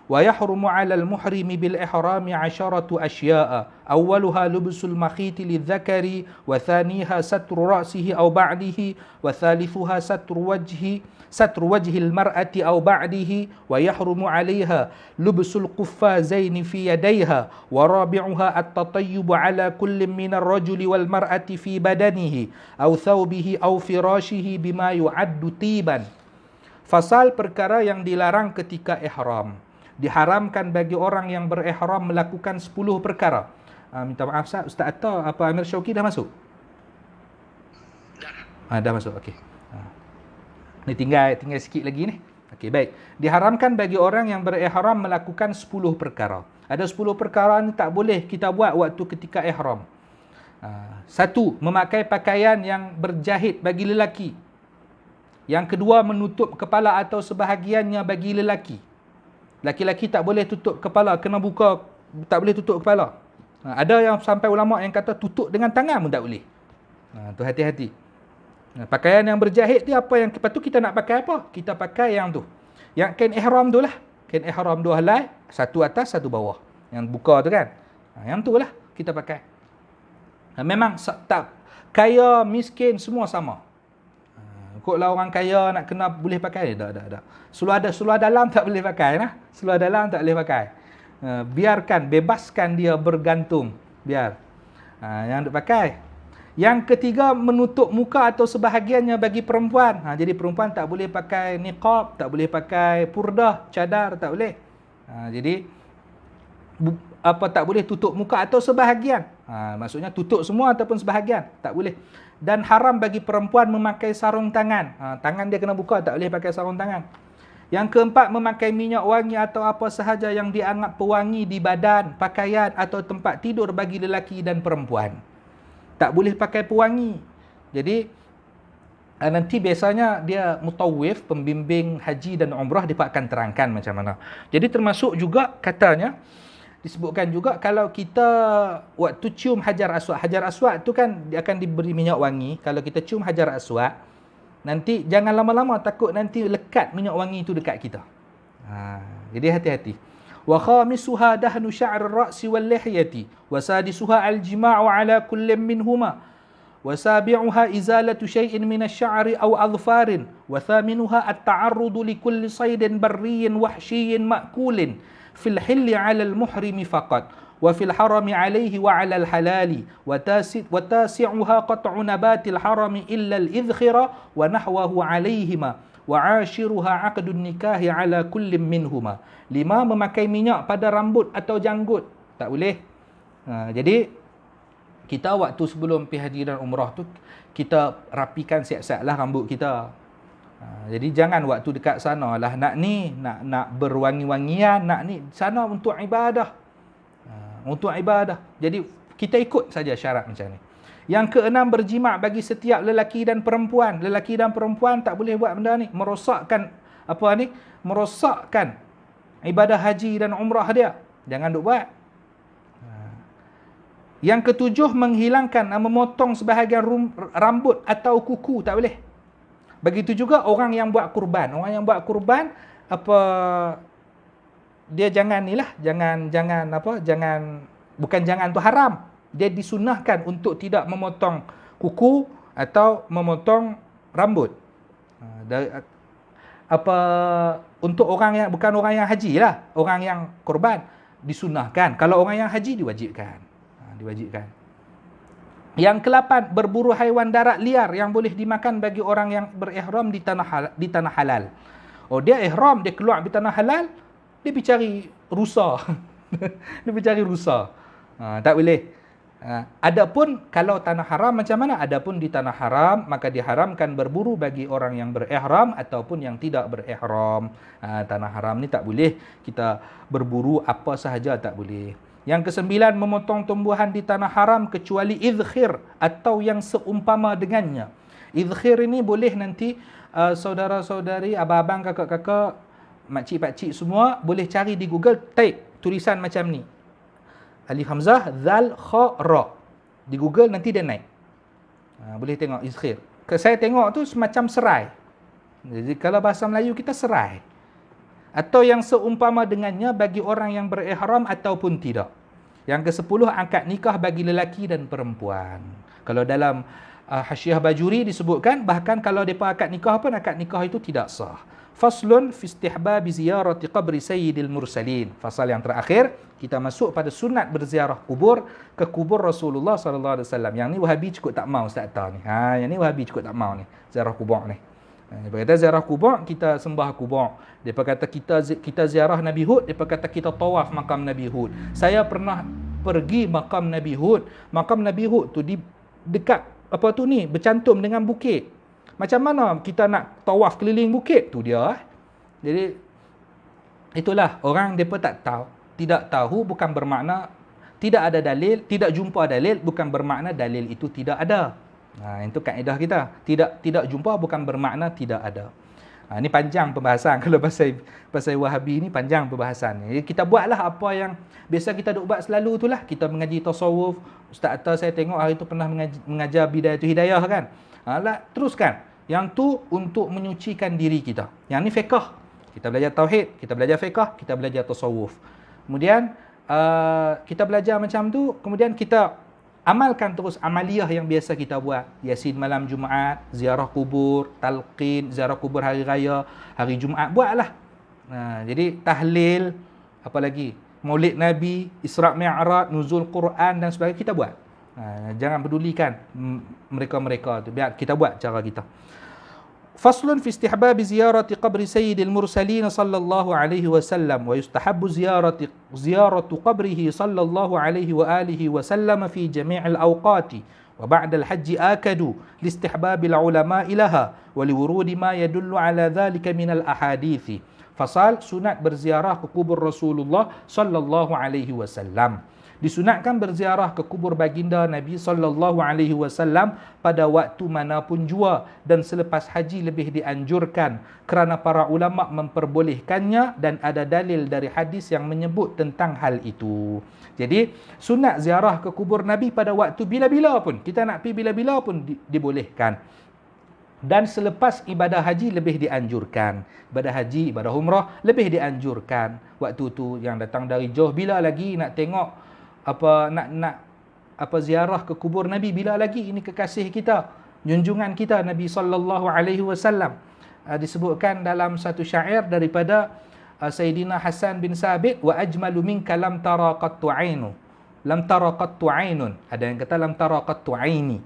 ويحرم على المحرم بالإحرام 10 أشياء أولها لبس المخيط للذكر وثانيها ستر رأسه أو بعده وثالثها ستر وجه المرأة أو بعده ويحرم عليها لبس القفازين في يديها ورابعها التطيب على كل من الرجل والمرأة في بدنه أو ثوبه أو فراشه بما يعد طيبا. Fasal perkara yang dilarang ketika ihram. Diharamkan bagi orang yang berihram melakukan 10 perkara. Minta maaf Ustaz Atta, apa Amir Syauqi dah masuk? Dah masuk, okey. Ni tinggal sikit lagi ni. Okey, baik. Diharamkan bagi orang yang berihram melakukan 10 perkara. Ada 10 perkara ni tak boleh kita buat waktu ketika ihram. 1. Memakai pakaian yang berjahit bagi lelaki. Yang kedua, menutup kepala atau sebahagiannya bagi lelaki. Laki-laki tak boleh tutup kepala, kena buka, tak boleh tutup kepala. Ada yang sampai ulama yang kata tutup dengan tangan pun tak boleh. Tu hati-hati. Pakaian yang berjahit ni apa yang lepas tu kita nak pakai apa? Kita pakai yang tu. Yang kain ihram tu lah. Kain ihram 2 helai, satu atas, satu bawah. Yang buka tu kan. Yang tu lah kita pakai. Memang tak kaya, miskin semua sama. Koklah orang kaya nak kena boleh pakai, tak. Seluar dalam tak boleh pakai nah. Seluar dalam tak boleh pakai. Biarkan, bebaskan dia bergantung. Biar. Yang duk pakai. Yang ketiga, menutup muka atau sebahagiannya bagi perempuan. Jadi perempuan tak boleh pakai niqab, tak boleh pakai purdah, cadar, tak boleh. Jadi tak boleh tutup muka atau sebahagian. Maksudnya tutup semua ataupun sebahagian, tak boleh. Dan haram bagi perempuan memakai sarung tangan. Tangan dia kena buka, tak boleh pakai sarung tangan. Yang keempat, memakai minyak wangi atau apa sahaja yang dianggap pewangi di badan, pakaian atau tempat tidur bagi lelaki dan perempuan. Tak boleh pakai pewangi. Jadi nanti biasanya dia mutawif, pembimbing haji dan umrah, dia akan terangkan macam mana. Jadi termasuk juga katanya, disebutkan juga kalau kita waktu cium hajar aswad tu kan dia akan diberi minyak wangi. Kalau kita cium hajar aswad, nanti jangan lama-lama, takut nanti lekat minyak wangi itu dekat kita. Jadi hati-hati. Wa khamisuha dahnu sya'r ar-ra'si wal lihyati wa sadisuha al-jima'u ala kullin minhuma وسابعها إزالة شيء من الشعر أو أظفار وثامنها التعرض لكل صيد بري وحشي مأكول في الحل على المحرم فقط وفي الحرم عليه وعلى الحلال وتاسعها قطع نبات الحرم إلا الإذخر ونحوه عليهما وعاشرها عقد النكاح على كل منهما. 5, memakai minyak pada rambut atau janggut tak boleh. Jadi kita waktu sebelum pergi haji dan umrah tu, kita rapikan siap-siaplah rambut kita. Jadi jangan waktu dekat sana lah nak berwangi-wangian, nak ni, sana untuk ibadah. Untuk ibadah. Jadi kita ikut saja syarat macam ni. Yang keenam, berjimat bagi setiap lelaki dan perempuan. Lelaki dan perempuan tak boleh buat benda ni, merosakkan merosakkan ibadah haji dan umrah dia. Jangan duk buat. Yang ketujuh, menghilangkan, memotong sebahagian rambut atau kuku, tak boleh. Begitu juga orang yang buat kurban. Orang yang buat kurban, dia jangan jangan tu haram. Dia disunahkan untuk tidak memotong kuku atau memotong rambut. Untuk orang yang bukan orang yang haji lah, orang yang kurban disunahkan. Kalau orang yang haji diwajibkan. Yang ke-8, berburu haiwan darat liar yang boleh dimakan bagi orang yang berihram di tanah halal. Dia ihram, dia keluar di tanah halal, dia pergi cari rusa. Dia pergi cari rusa. Tak boleh. Adapun kalau tanah haram macam mana? Adapun di tanah haram, maka diharamkan berburu bagi orang yang berihram ataupun yang tidak berihram. Tanah haram ni tak boleh kita berburu apa sahaja, tak boleh. Yang ke-9, memotong tumbuhan di tanah haram kecuali idkhir atau yang seumpama dengannya. Idkhir ini boleh nanti saudara-saudari, abang-abang, kakak-kakak, makcik-pakcik semua boleh cari di Google, type tulisan macam ni. Alif hamzah, zal, kha, ra. Di Google nanti dia naik. Boleh tengok idkhir. Saya tengok tu semacam serai. Jadi kalau bahasa Melayu kita serai. Atau yang seumpama dengannya bagi orang yang berihram ataupun tidak. Yang ke-10, akad nikah bagi lelaki dan perempuan. Kalau dalam Hasyiah Bajuri disebutkan, bahkan kalau mereka akad nikah pun, akad nikah itu tidak sah. Faslun fi istihbab ziyarati qabri sayyidil mursalin. Fasal yang terakhir, kita masuk pada sunat berziarah kubur ke kubur Rasulullah SAW. Yang ni Wahabi cukup tak mau Ustaz tahu ni. Yang ni Wahabi cukup tak mau ni, ziarah kubur ni. Dia kata ziarah kubur, kita sembah kubur. Dia kata kita ziarah Nabi Hud, dia kata kita tawaf makam Nabi Hud. Saya pernah pergi makam Nabi Hud. Makam Nabi Hud tu di dekat bercantum dengan bukit. Macam mana kita nak tawaf keliling bukit tu dia? Jadi itulah orang depa tak tahu. Tidak tahu bukan bermakna tidak ada dalil, tidak jumpa dalil bukan bermakna dalil itu tidak ada. Itu kaedah kita. Tidak jumpa bukan bermakna tidak ada. Ini panjang pembahasan. Kalau pasal Wahabi ni panjang pembahasan. Jadi kita buatlah apa yang biasa kita duk buat selalu itulah. Kita mengaji tasawuf. Ustaz Atta saya tengok hari tu pernah mengajar Bidayatul Hidayah kan. Teruskan. Yang tu untuk menyucikan diri kita. Yang ni fiqh. Kita belajar tauhid, kita belajar fiqh, kita belajar tasawuf. Kemudian kita belajar macam tu, kemudian kita amalkan terus amaliyah yang biasa kita buat. Yasin malam Jumaat, ziarah kubur, talqin, ziarah kubur hari raya, hari Jumaat. Buatlah. Jadi tahlil, apa lagi? Maulid Nabi, Isra' Mi'raj, nuzul Quran dan sebagainya kita buat. Jangan pedulikan mereka-mereka tu. Biar kita buat cara kita. Faslun fi istihbab ziyarati qabri sayyidil mursalin sallallahu alaihi wasallam wa yustahabbu ziyaratu qabrihi sallallahu alaihi wa alihi wasallam fi jami'il awqati wa ba'da al-hajj akadu li istihbabil ulama ilaha wa liwurudi ma yadullu ala dhalika min al-ahadithi. Fasal sunat berziarah ke kubur Rasulullah sallallahu alaihi wasallam. Disunatkan berziarah ke kubur baginda Nabi SAW pada waktu manapun jua, dan selepas haji lebih dianjurkan kerana para ulama memperbolehkannya dan ada dalil dari hadis yang menyebut tentang hal itu. Jadi sunat ziarah ke kubur Nabi pada waktu bila-bila pun, kita nak pergi bila-bila pun dibolehkan. Dan selepas ibadah haji lebih dianjurkan. Ibadah haji, ibadah umrah lebih dianjurkan. Waktu tu yang datang dari jauh, bila lagi nak tengok nak ziarah ke kubur Nabi, bila lagi? Ini kekasih kita, junjungan kita Nabi sallallahu alaihi wasallam. Disebutkan dalam satu syair daripada Sayyidina Hasan bin Sabit, wa ajmalu minka lam tara qattu ainu. Lam tara qattu ainun. Ada yang kata lam tara qattu aini.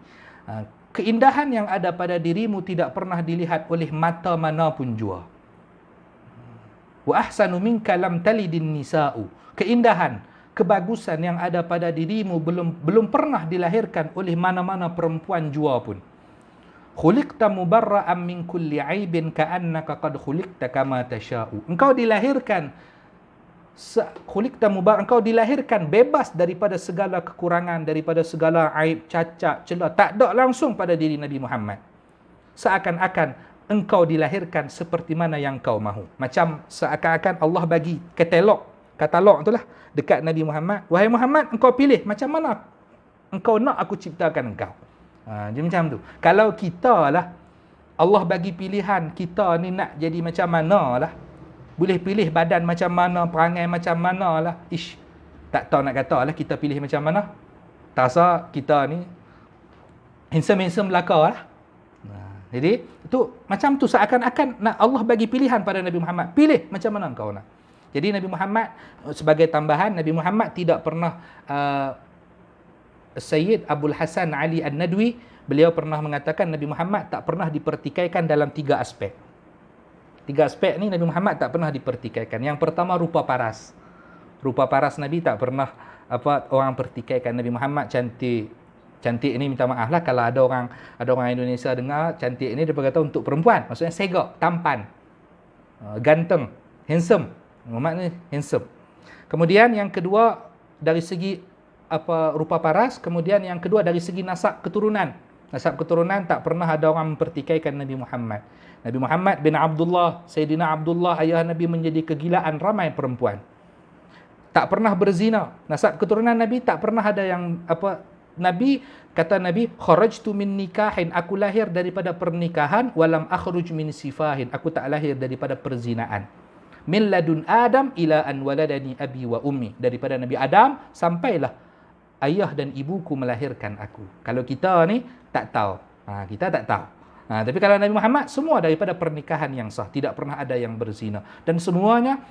Keindahan yang ada pada dirimu tidak pernah dilihat oleh mata manapun jua. Wa ahsanu minka lam talidin nisa'u. Keindahan, kebagusan yang ada pada dirimu belum pernah dilahirkan oleh mana-mana perempuan jua pun. Khuliqta mubarra'an min kulli aibin ka'annaka qad khuliqta kama tasha'u. Engkau dilahirkan engkau dilahirkan bebas daripada segala kekurangan, daripada segala aib, cacat, celah. Tak ada langsung pada diri Nabi Muhammad. Seakan-akan engkau dilahirkan seperti mana yang kau mahu. Macam seakan-akan Allah bagi katalog itulah dekat Nabi Muhammad. Wahai Muhammad, engkau pilih macam mana engkau nak aku ciptakan engkau. Dia macam tu. Kalau kita lah, Allah bagi pilihan, kita ni nak jadi macam mana lah, boleh pilih badan macam mana, perangai macam mana lah. Tak tahu nak kata lah kita pilih macam mana. Tak rasa kita ni handsome belaka lah. Jadi itu macam tu, seakan-akan nak Allah bagi pilihan pada Nabi Muhammad. Pilih macam mana kau nak. Jadi Nabi Muhammad, sebagai tambahan, Nabi Muhammad tidak pernah Sayyid Abdul Hasan Ali An-Nadwi, beliau pernah mengatakan Nabi Muhammad tak pernah dipertikaikan dalam 3 aspek. 3 aspek ni Nabi Muhammad tak pernah dipertikaikan. Yang pertama, rupa paras. Rupa paras Nabi tak pernah orang pertikaikan. Nabi Muhammad cantik. Cantik ni minta maaf lah kalau ada orang Indonesia dengar cantik ni, dia berkata untuk perempuan. Maksudnya segak, tampan, ganteng, handsome. Muhammad ni handsome. Kemudian yang kedua dari segi rupa paras, kemudian yang kedua dari segi nasab keturunan. Nasab keturunan tak pernah ada orang mempertikaikan Nabi Muhammad. Nabi Muhammad bin Abdullah, Sayyidina Abdullah ayah Nabi, menjadi kegilaan ramai perempuan. Tak pernah berzina. Nasab keturunan Nabi tak pernah ada yang Nabi kata Nabi, kharajtu min nikahin, aku lahir daripada pernikahan, walam akhruj min sifahin, aku tak lahir daripada perzinaan. Min ladun Adam ila an waladani abi wa ummi, daripada Nabi Adam sampailah ayah dan ibuku melahirkan aku. Kalau kita ni tak tahu. Kita tak tahu. Tapi kalau Nabi Muhammad, semua daripada pernikahan yang sah, tidak pernah ada yang berzina, dan semuanya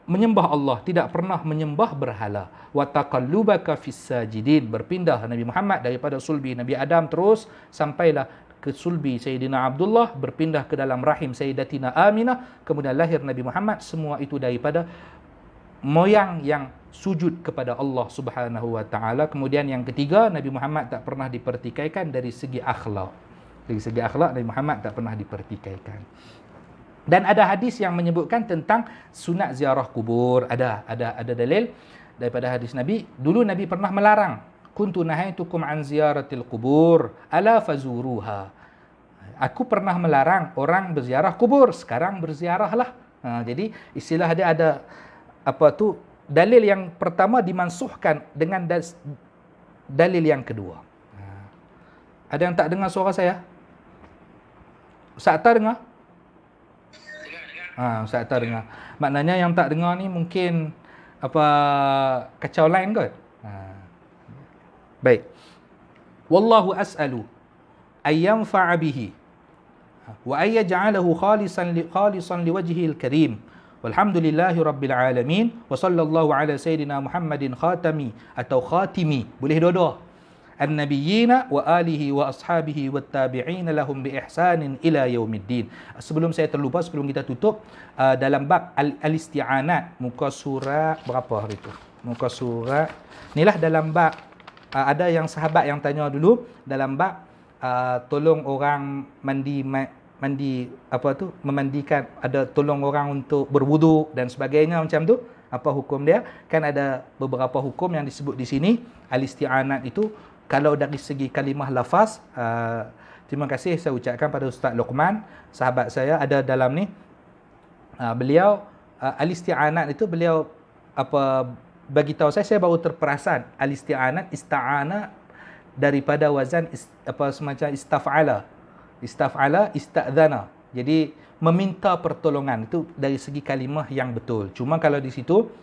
menyembah Allah, tidak pernah menyembah berhala. Wa taqallubaka fis sajidin, berpindah Nabi Muhammad daripada sulbi Nabi Adam terus sampailah ke sulbi Sayyidina Abdullah, berpindah ke dalam rahim Sayyidatina Aminah, kemudian lahir Nabi Muhammad. Semua itu daripada moyang yang sujud kepada Allah Subhanahu wa taala. Kemudian yang ketiga, Nabi Muhammad tak pernah dipertikaikan dari segi akhlak. Dari segi akhlak, Nabi Muhammad tak pernah dipertikaikan. Dan ada hadis yang menyebutkan tentang sunat ziarah kubur. Ada dalil daripada hadis Nabi. Dulu Nabi pernah melarang, kuntu nahaitukum an ziyaratil kubur ala fazuruha. Aku pernah melarang orang berziarah kubur, sekarang berziarahlah. Jadi istilah dia ada dalil yang pertama dimansuhkan dengan dalil yang kedua. Ada yang tak dengar suara saya? Ustaz Atta dengar? Ustaz Atta dengar. Maknanya yang tak dengar ni mungkin kacau line kot. Baik. Wallahu as'alu ay yanfa'a bihi wa ay yaj'alahu khalisan liwajhihil karim. Walhamdulillahi rabbil alamin wa sallallahu ala sayyidina Muhammadin khatimi, boleh dua-dua, an-nabiyyina wa alihi wa ashabihi wat tabi'in lahum bi ihsanin ila yaumiddin. Sebelum saya terlupa, sebelum kita tutup, dalam bab al-isti'anat, muka surat berapa hari tu? Muka surat inilah dalam bab ada yang sahabat yang tanya dulu dalam bab tolong orang memandikan, ada tolong orang untuk berwuduk dan sebagainya macam tu. Apa hukum dia? Kan ada beberapa hukum yang disebut di sini. Al-isti'anat itu kalau dari segi kalimah lafaz, terima kasih saya ucapkan pada Ustaz Luqman, sahabat saya ada dalam ni. Beliau al-isti'anat itu beliau bagi tahu saya baru terperasan al-isti'anat ista'ana daripada wazan semacam istaf'ala ista'dhana. Jadi meminta pertolongan itu dari segi kalimah yang betul. Cuma kalau di situ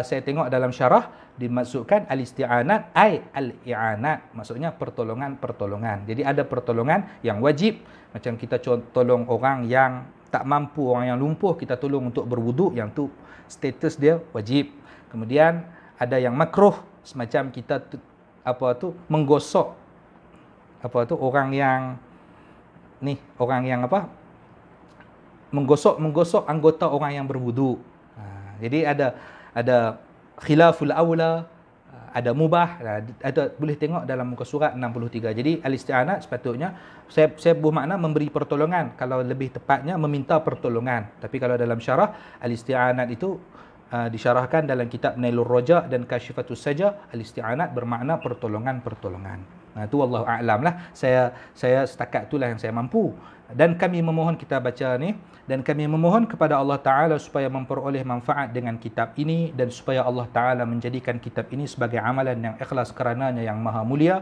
saya tengok dalam syarah dimaksudkan al-isti'anat ai al-i'anat, maksudnya pertolongan. Jadi ada pertolongan yang wajib, macam kita tolong orang yang tak mampu, orang yang lumpuh kita tolong untuk berwuduk, yang tu status dia wajib. Kemudian ada yang makruh, semacam kita menggosok orang yang menggosok anggota orang yang berwuduk. Jadi ada khilaful aula, ada mubah, ada boleh tengok dalam muka surat 63. Jadi al-isti'anat sepatutnya saya bermakna memberi pertolongan, kalau lebih tepatnya meminta pertolongan. Tapi kalau dalam syarah al-isti'anat itu disyarahkan dalam kitab Nailur Raja dan Kashifatus Saja, al-isti'anat bermakna pertolongan-pertolongan. Itu wallahu a'lam lah. Saya setakat itulah yang saya mampu. Dan kami memohon, kita baca ni, dan kami memohon kepada Allah Ta'ala supaya memperoleh manfaat dengan kitab ini, dan supaya Allah Ta'ala menjadikan kitab ini sebagai amalan yang ikhlas karenanya yang maha mulia.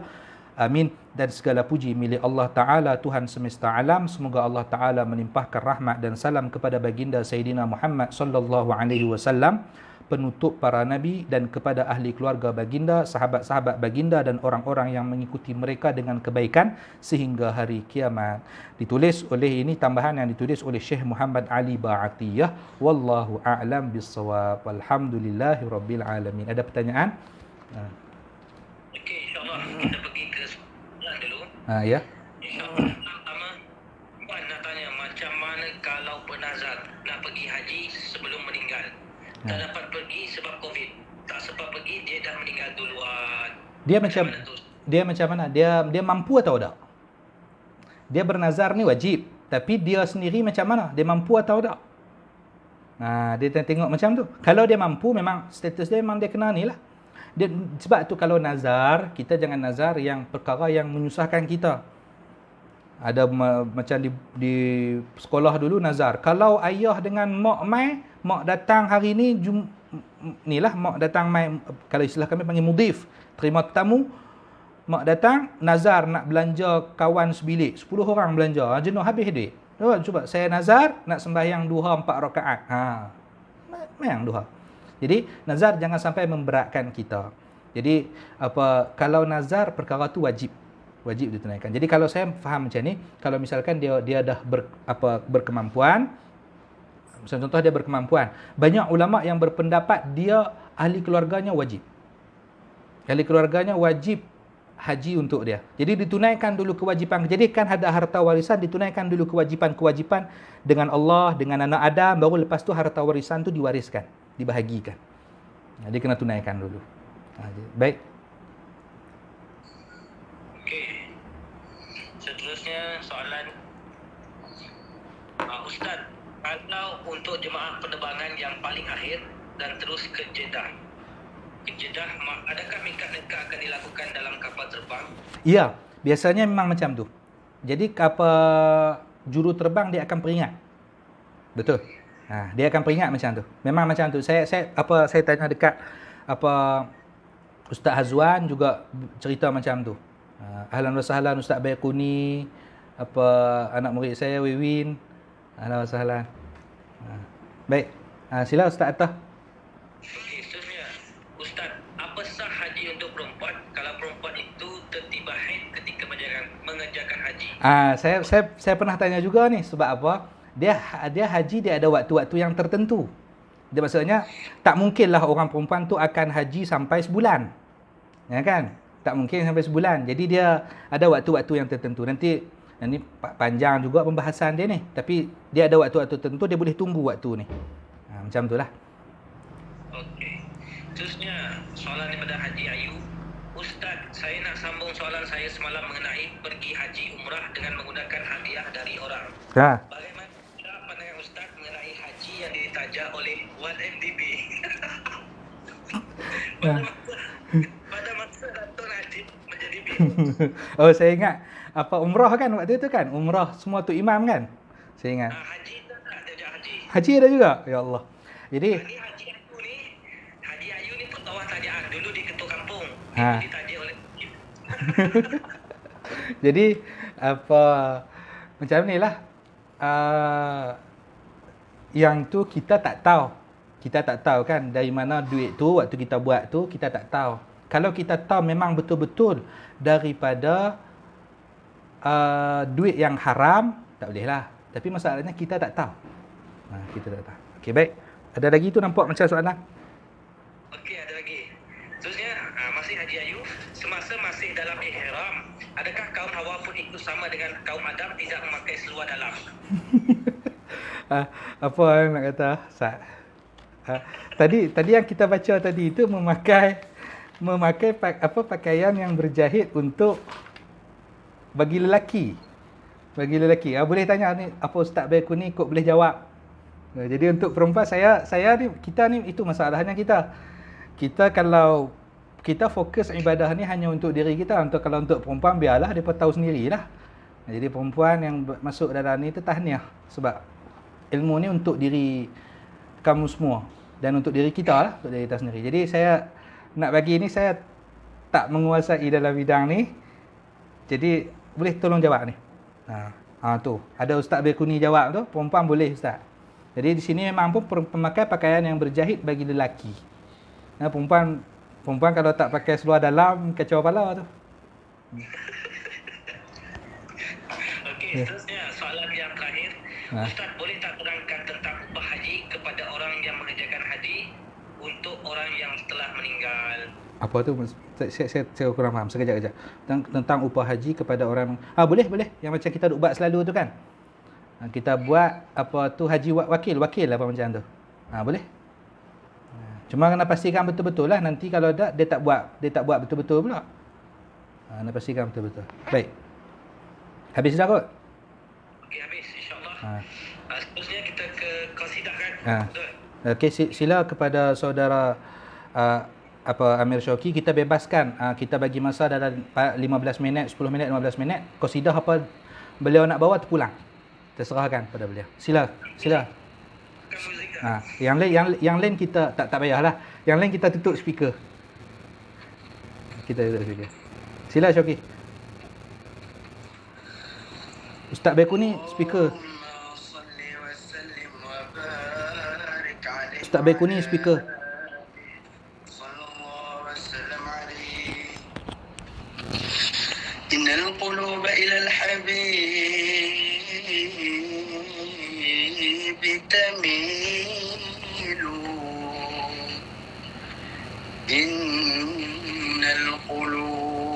Amin. Dan segala puji milik Allah Ta'ala, Tuhan semesta alam. Semoga Allah Ta'ala melimpahkan rahmat dan salam kepada baginda Sayyidina Muhammad sallallahu alaihi wasallam, penutup para nabi, dan kepada ahli keluarga baginda, sahabat-sahabat baginda, dan orang-orang yang mengikuti mereka dengan kebaikan sehingga hari kiamat. Ditulis oleh, ini tambahan yang ditulis oleh Syekh Muhammad Ali Ba'atiyah. Wallahu a'lam bissawab. Walhamdulillahirabbil alamin. Ada pertanyaan? Okey, insya-Allah kita pergi ke soalan dulu. Ya. InsyaAllah. Pertama, Puan nak tanya macam mana kalau bernazar nak pergi haji sebelum meninggal. Tak dapat pergi sebab COVID. Tak sempat pergi, dia dah meninggal duluan. Dia macam mana? Dia mampu atau tak? Dia bernazar ni wajib, tapi dia sendiri macam mana? Dia mampu atau tak? Dia tengok macam tu. Kalau dia mampu, memang status dia memang dia kena ni lah. Sebab tu kalau nazar, kita jangan nazar yang perkara yang menyusahkan kita. Ada macam di sekolah dulu nazar. Kalau ayah dengan mak datang hari ni, mak datang mai, kalau istilah kami panggil mudif, terima tetamu, mak datang, nazar nak belanja kawan sebilik, 10 orang belanja, jenuh habis duit. Cuba saya nazar nak sembahyang duha 4 rakaat. Memang duha. Jadi nazar jangan sampai memberatkan kita. Jadi kalau nazar perkara tu wajib ditunaikan. Jadi kalau saya faham macam ni, kalau misalkan dia dah berkemampuan, misalnya contoh dia berkemampuan, banyak ulama yang berpendapat dia ahli keluarganya wajib. Ahli keluarganya wajib haji untuk dia. Jadi ditunaikan dulu kewajipan. Jadi kan ada harta warisan, ditunaikan dulu kewajipan dengan Allah, dengan anak Adam, baru lepas tu harta warisan tu diwariskan, dibahagikan. Dia kena tunaikan dulu. Baik. Okey. Seterusnya soalan Ustaz, kalau untuk jemaah penerbangan yang paling akhir dan terus ke Jeddah, adakah mikat-mikat akan dilakukan dalam kapal terbang? Ya, biasanya memang macam tu. Jadi juru terbang dia akan peringat. Betul. Dia akan peringat macam tu. Memang macam tu. Saya tanya dekat Ustaz Hazwan juga cerita macam tu. Ahlan wa sahlan Ustaz Baiquni, anak murid saya Wiwin. Ahlan wa sahlan. Baik. Sila Ustaz Attah. Okey, seterusnya. Ustaz, apa sah haji untuk perempuan kalau perempuan itu tertiba haid ketika mengerjakan haji? Saya pernah tanya juga ni, sebab apa? Dia haji, dia ada waktu-waktu yang tertentu. Dia maksudnya tak mungkinlah orang perempuan tu akan haji sampai sebulan. Ya kan? Tak mungkin sampai sebulan. Jadi dia ada waktu-waktu yang tertentu. Nanti panjang juga pembahasan dia ni. Tapi dia ada waktu-waktu tertentu, dia boleh tunggu waktu ni. Macam itulah. Okey. Seterusnya, soalan daripada Haji Ayu. Ustaz, saya nak sambung soalan saya semalam mengenai pergi haji umrah dengan menggunakan hadiah dari orang. Bagaimana pandangan Ustaz mengenai haji yang diajar oleh 1MDB. Ah. pada masa Dato' Najib menjadi biro. Oh, saya ingat apa umrah kan waktu itu kan? Umrah semua tu imam kan? Saya ingat. Haji tak diajar haji. Haji ada juga. Ya Allah. Jadi Ni Haji Ayu ni pegawai tajaan. Dulu di ketua kampung. Ha. Dia ditaja oleh Najib. jadi apa macam ni lah. Yang tu kita tak tahu. Kita tak tahu kan dari mana duit tu waktu kita buat tu kita tak tahu. Kalau kita tahu memang betul-betul daripada duit yang haram, tak boleh lah. Tapi masalahnya kita tak tahu. Kita tak tahu. Okey, baik. Ada lagi tu nampak macam soalan? Okey, ada lagi. Terusnya, masih Haji Ayu, semasa masih dalam ihram, adakah kaum Hawa pun ikut sama dengan kaum Adam tidak memakai seluar dalam? Apa yang nak kata? Tadi yang kita baca tadi itu memakai pakaian yang berjahit untuk bagi lelaki. Boleh tanya ni apa Ustaz Baiku ni kok boleh jawab. Jadi untuk perempuan saya ni kita ni itu masalahnya kita. Kita kalau kita fokus ibadah ni hanya untuk diri kita, kalau untuk perempuan biarlah depa tahu sendirilah. Jadi perempuan yang masuk dalam ni tu tahniah sebab ilmu ni untuk diri kamu semua dan untuk diri kita lah, untuk diri kita sendiri. Jadi saya nak bagi ni, saya tak menguasai dalam bidang ni. Jadi boleh tolong jawab ni. Tu ada Ustaz Bekuni jawab tu, perempuan boleh Ustaz. Jadi di sini memang pun pemakai pakaian yang berjahit bagi lelaki. Perempuan kalau tak pakai seluar dalam kacau kepala tu. Okey, seterusnya soalan yang terakhir. Ustaz boleh tak terangkan tentang upah haji kepada orang yang mengerjakan haji untuk orang yang telah meninggal? Apa tu? Saya kurang faham. Sekejap. Tentang upah haji kepada orang. Boleh. Yang macam kita duk buat selalu tu kan. Kita buat apa tu haji wakil apa macam tu. Boleh. Cuma kena pastikan betul-betul lah. Nanti kalau dia tak buat betul-betul pula. Nak pastikan betul-betul. Baik. Habis dah kot? Okey, habis insya-Allah. Seterusnya kita ke qasidah kan? Betul. Okey, sila kepada saudara Amir Syauqi, kita bebaskan, kita bagi masa dalam 15 minit, 10 minit, 15 minit. Qasidah apa beliau nak bawa terpulang. Terserahkan pada beliau. Sila. Yang lain kita tak payahlah. Yang lain kita tutup speaker. Sila Syauqi. Ustaz Bekuni speaker. Ustaz Bekuni speaker. Innal quluba ila al-habib tamilu. Innal qulub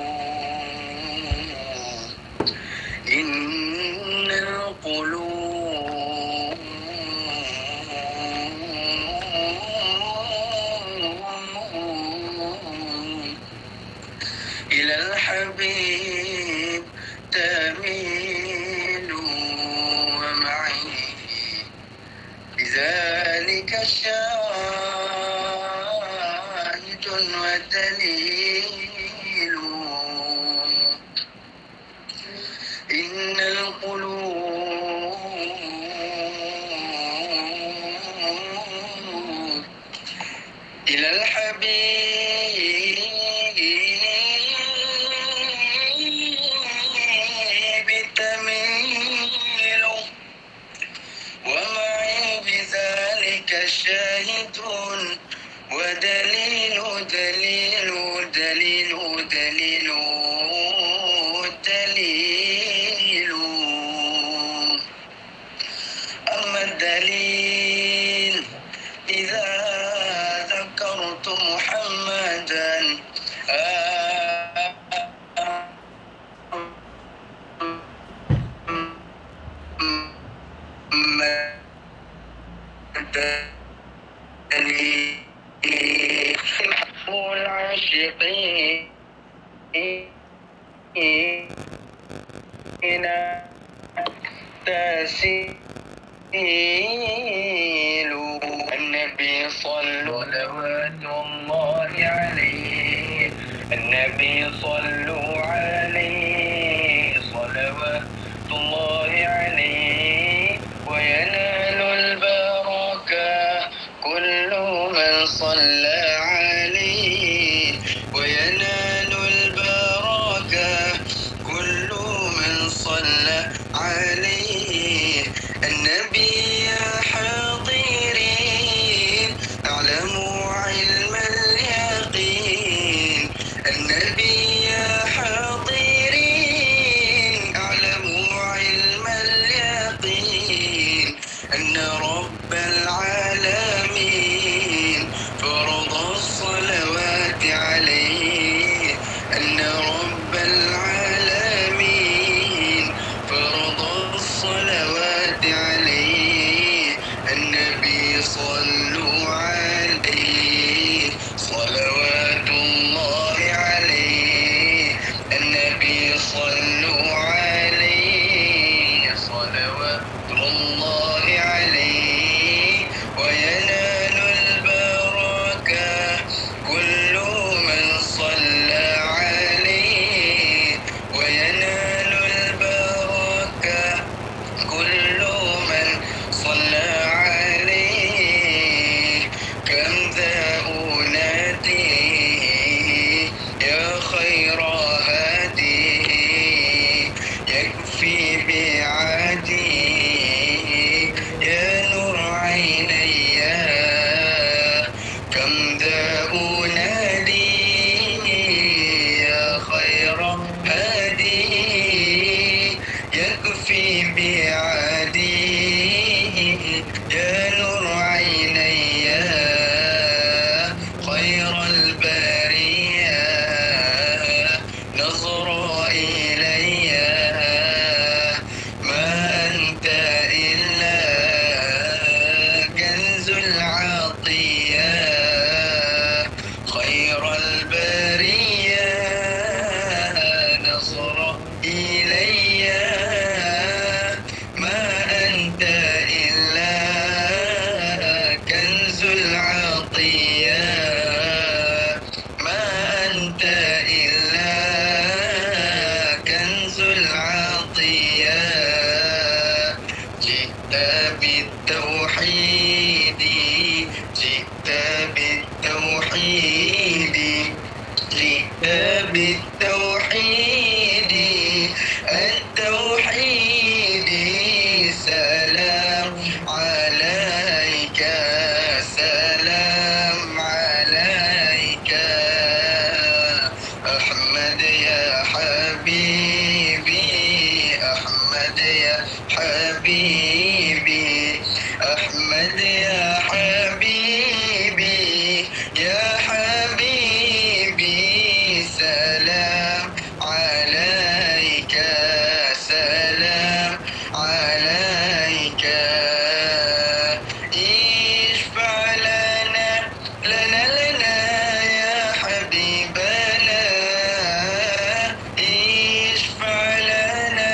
ila al-habib tamilu wa ma'i bizalika syahidun wa dalilu. Innal qulub ila al-habib tamilu wa ma'i bizalika syahidun wa dalilu. Amma dalil idza dzakartu Muhammadan العاشقين تسيل صلوا صلوات الله عليه النبي صلوا عليه صلوات الله عليه وينال البركة كل من صلى عليه وينال البركة كل من صلى عليه النبي يا حاضرين اعلموا علم اليقين النبي يا حاضرين اعلموا علم اليقين أن رب العالمين فرض الصلوات عليه أن رب العالمين فرض الصلوات عليه النبي صلوا عليه صلوات الله عليه النبي صلوا عليه صلوات الله عليه وينال البركة كل من صلى عليه وينال البركة كل من صلى عليه كم ذا أناديه يا خير هاديه يكفي بعاديه يا نور عيني كم ذا أناديه يا خير هاديه يكفي بعاديه يا نور عيني خير البرية نظر إلي ما أنت إلا كنز العطية خير البرية نظر إلي ما أنت إلا كنز العطية ما أنت إلا كنز العطية جئت بالتوحيد جئت بالتوحيد جئت بالتوحيد التوحيد سلام عليك سلام عليك أحمد يا حبيبي أحمد يا حبيبي أحمد يا حبيبي يا حبيبي سلام عليك سلام عليك اشفع لنا لنا لنا يا حبيبنا اشفع لنا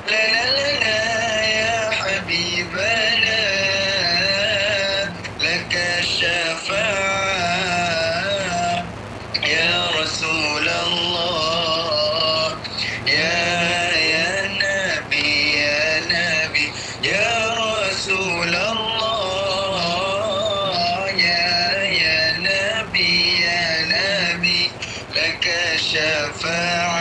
لنا لنا يا حبيبنا لك الشفاعة يا رسول الله يا نبي يا نبي يا رسول الله يا نبي يا نبي لك الشفاعة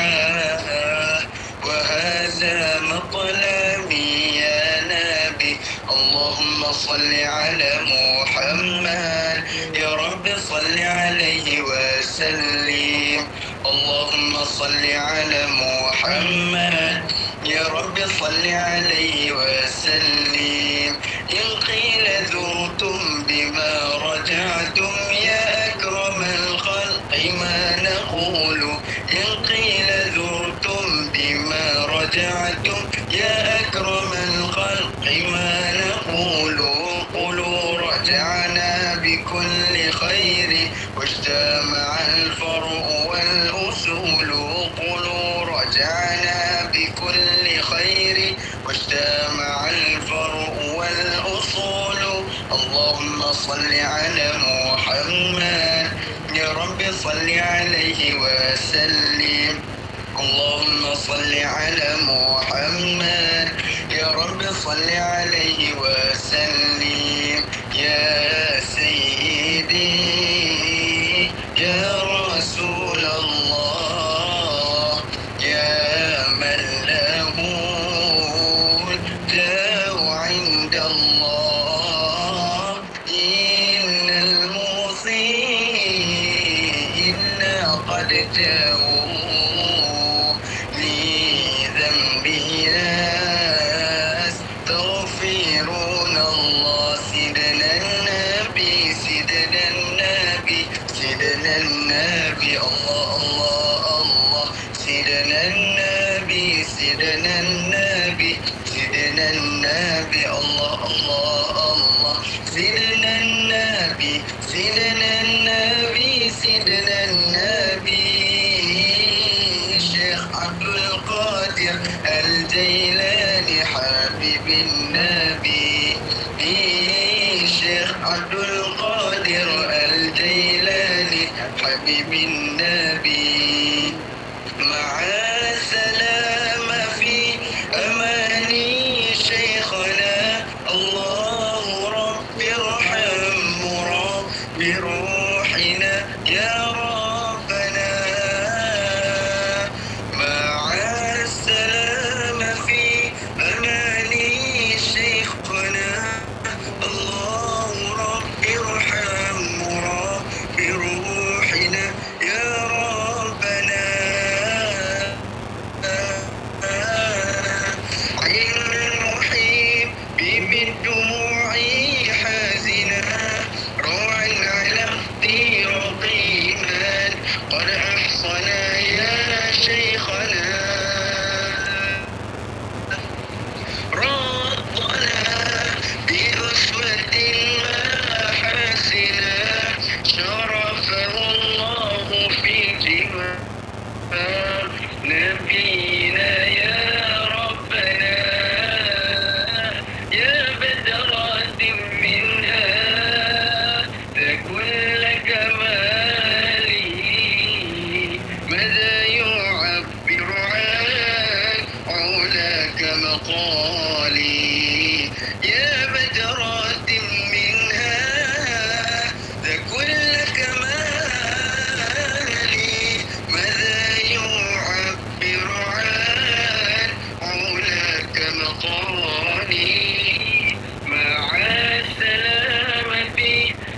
وهذا مطلبي يا نبي اللهم صل على محمد يا رب صل عليه وسلم اللهم صل على محمد يا رب صل عليه وسلم إن قيل ذرتم بما رجعتم يا أكرم الخلق ما نقول إن قيل ذرتم بما رجعتم يا أكرم الخلق ما نقول قولوا رجعنا بكل خير واجتمع الفرع والأصول قولوا رجعنا بكل خير واجتمع الفرع والأصول الله اللهم صل على محمد يا رب صل عليه وسلم اللهم صل على محمد يا رب صل عليه وسلم يا سيدي يا رسول الله يا من له الداء عند الله إن المسيئين قد جاءوا يستغفرون الله سيدنا النبي سيدنا النبي سيدنا النبي الله الله الله سيدنا النبي سيدنا النبي سيدنا النبي الله الله الله سيدنا النبي سيدنا النبي سيدنا النبي الشيخ عبد القادر الجيلاني حبيب النبي الشيخ عبد القادر الجيلاني حبيب النبي مع السلامة في أماني شيخنا الله رب ارحم بروحنا يا ربنا مع السلامة في أماني شيخنا الله رب ارحم بروحنا يا ربنا عين المحيب بالدموع حازنا روعا على اختيار إيمان قد أحصنا يا شيخنا رضنا بأسوة محاسنا شرفه الله في جمال نبينا يا ربنا يا بدرات منها كل كمالي ماذا يعبر عن علاك مقالي يا بدرات منها كل كمالي ماذا يعبر عن علاك مقالي مع السلامة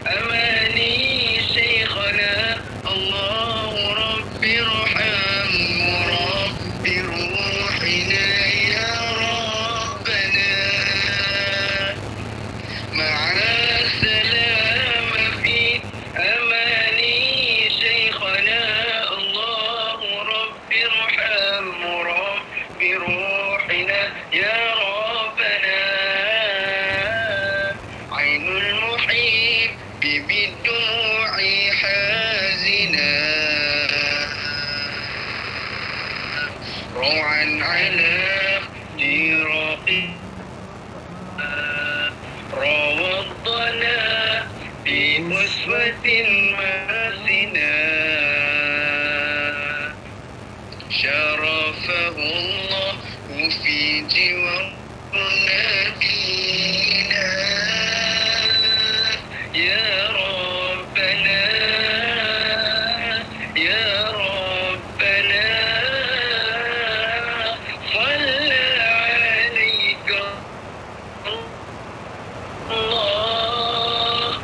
أماني شيخنا الله رب ارحم بروحنا يا ربنا مع السلامة في أماني شيخنا الله رب ارحم بروحنا يا ربنا عين المحيب بالدموع حازنا روعا على جراق روضنا بأسوة ماسنا شرفه الله في جوار نبينا يا ربنا يا ربنا صلى عليك الله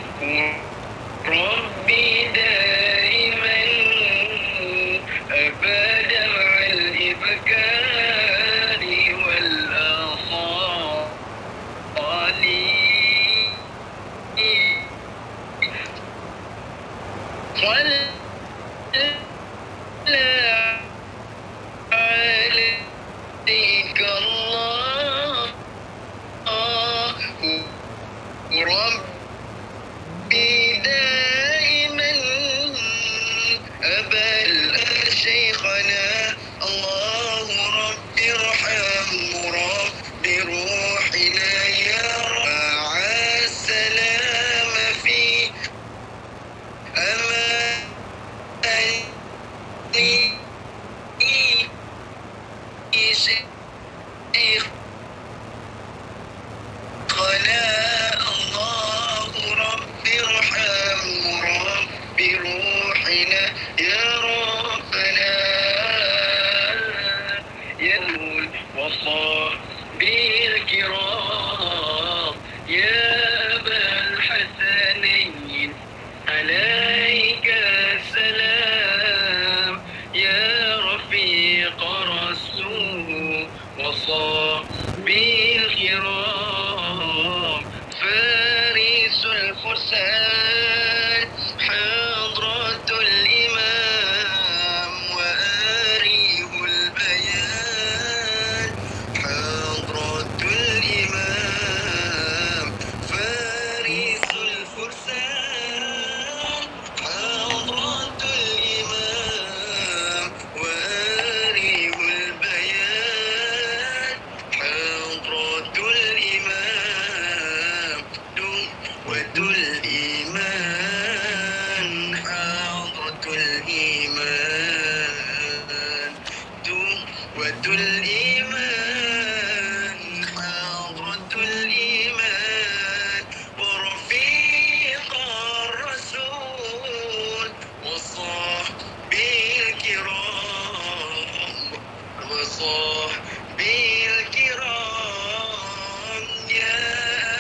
ربي دائما أبدا مع الإبكار والآصال صلى عليك الله ربي دائما أبا شيخنا الله ربي ارحم بروحنا يا رب مع السلامة عليك السلام يا رفيق رسول وصحبه الكرام فارس الفرسان حضرة الإمام وآريه البيان حضرة الإمام فارس الفرسان حضرة الإمام وآريه البيان حضرة الإمام دوة الإيمان حضرة الإيمان دوة الإيمان حضرة الإيمان ورفيق الرسول وصحبه الكرام وصحبه الكرام يا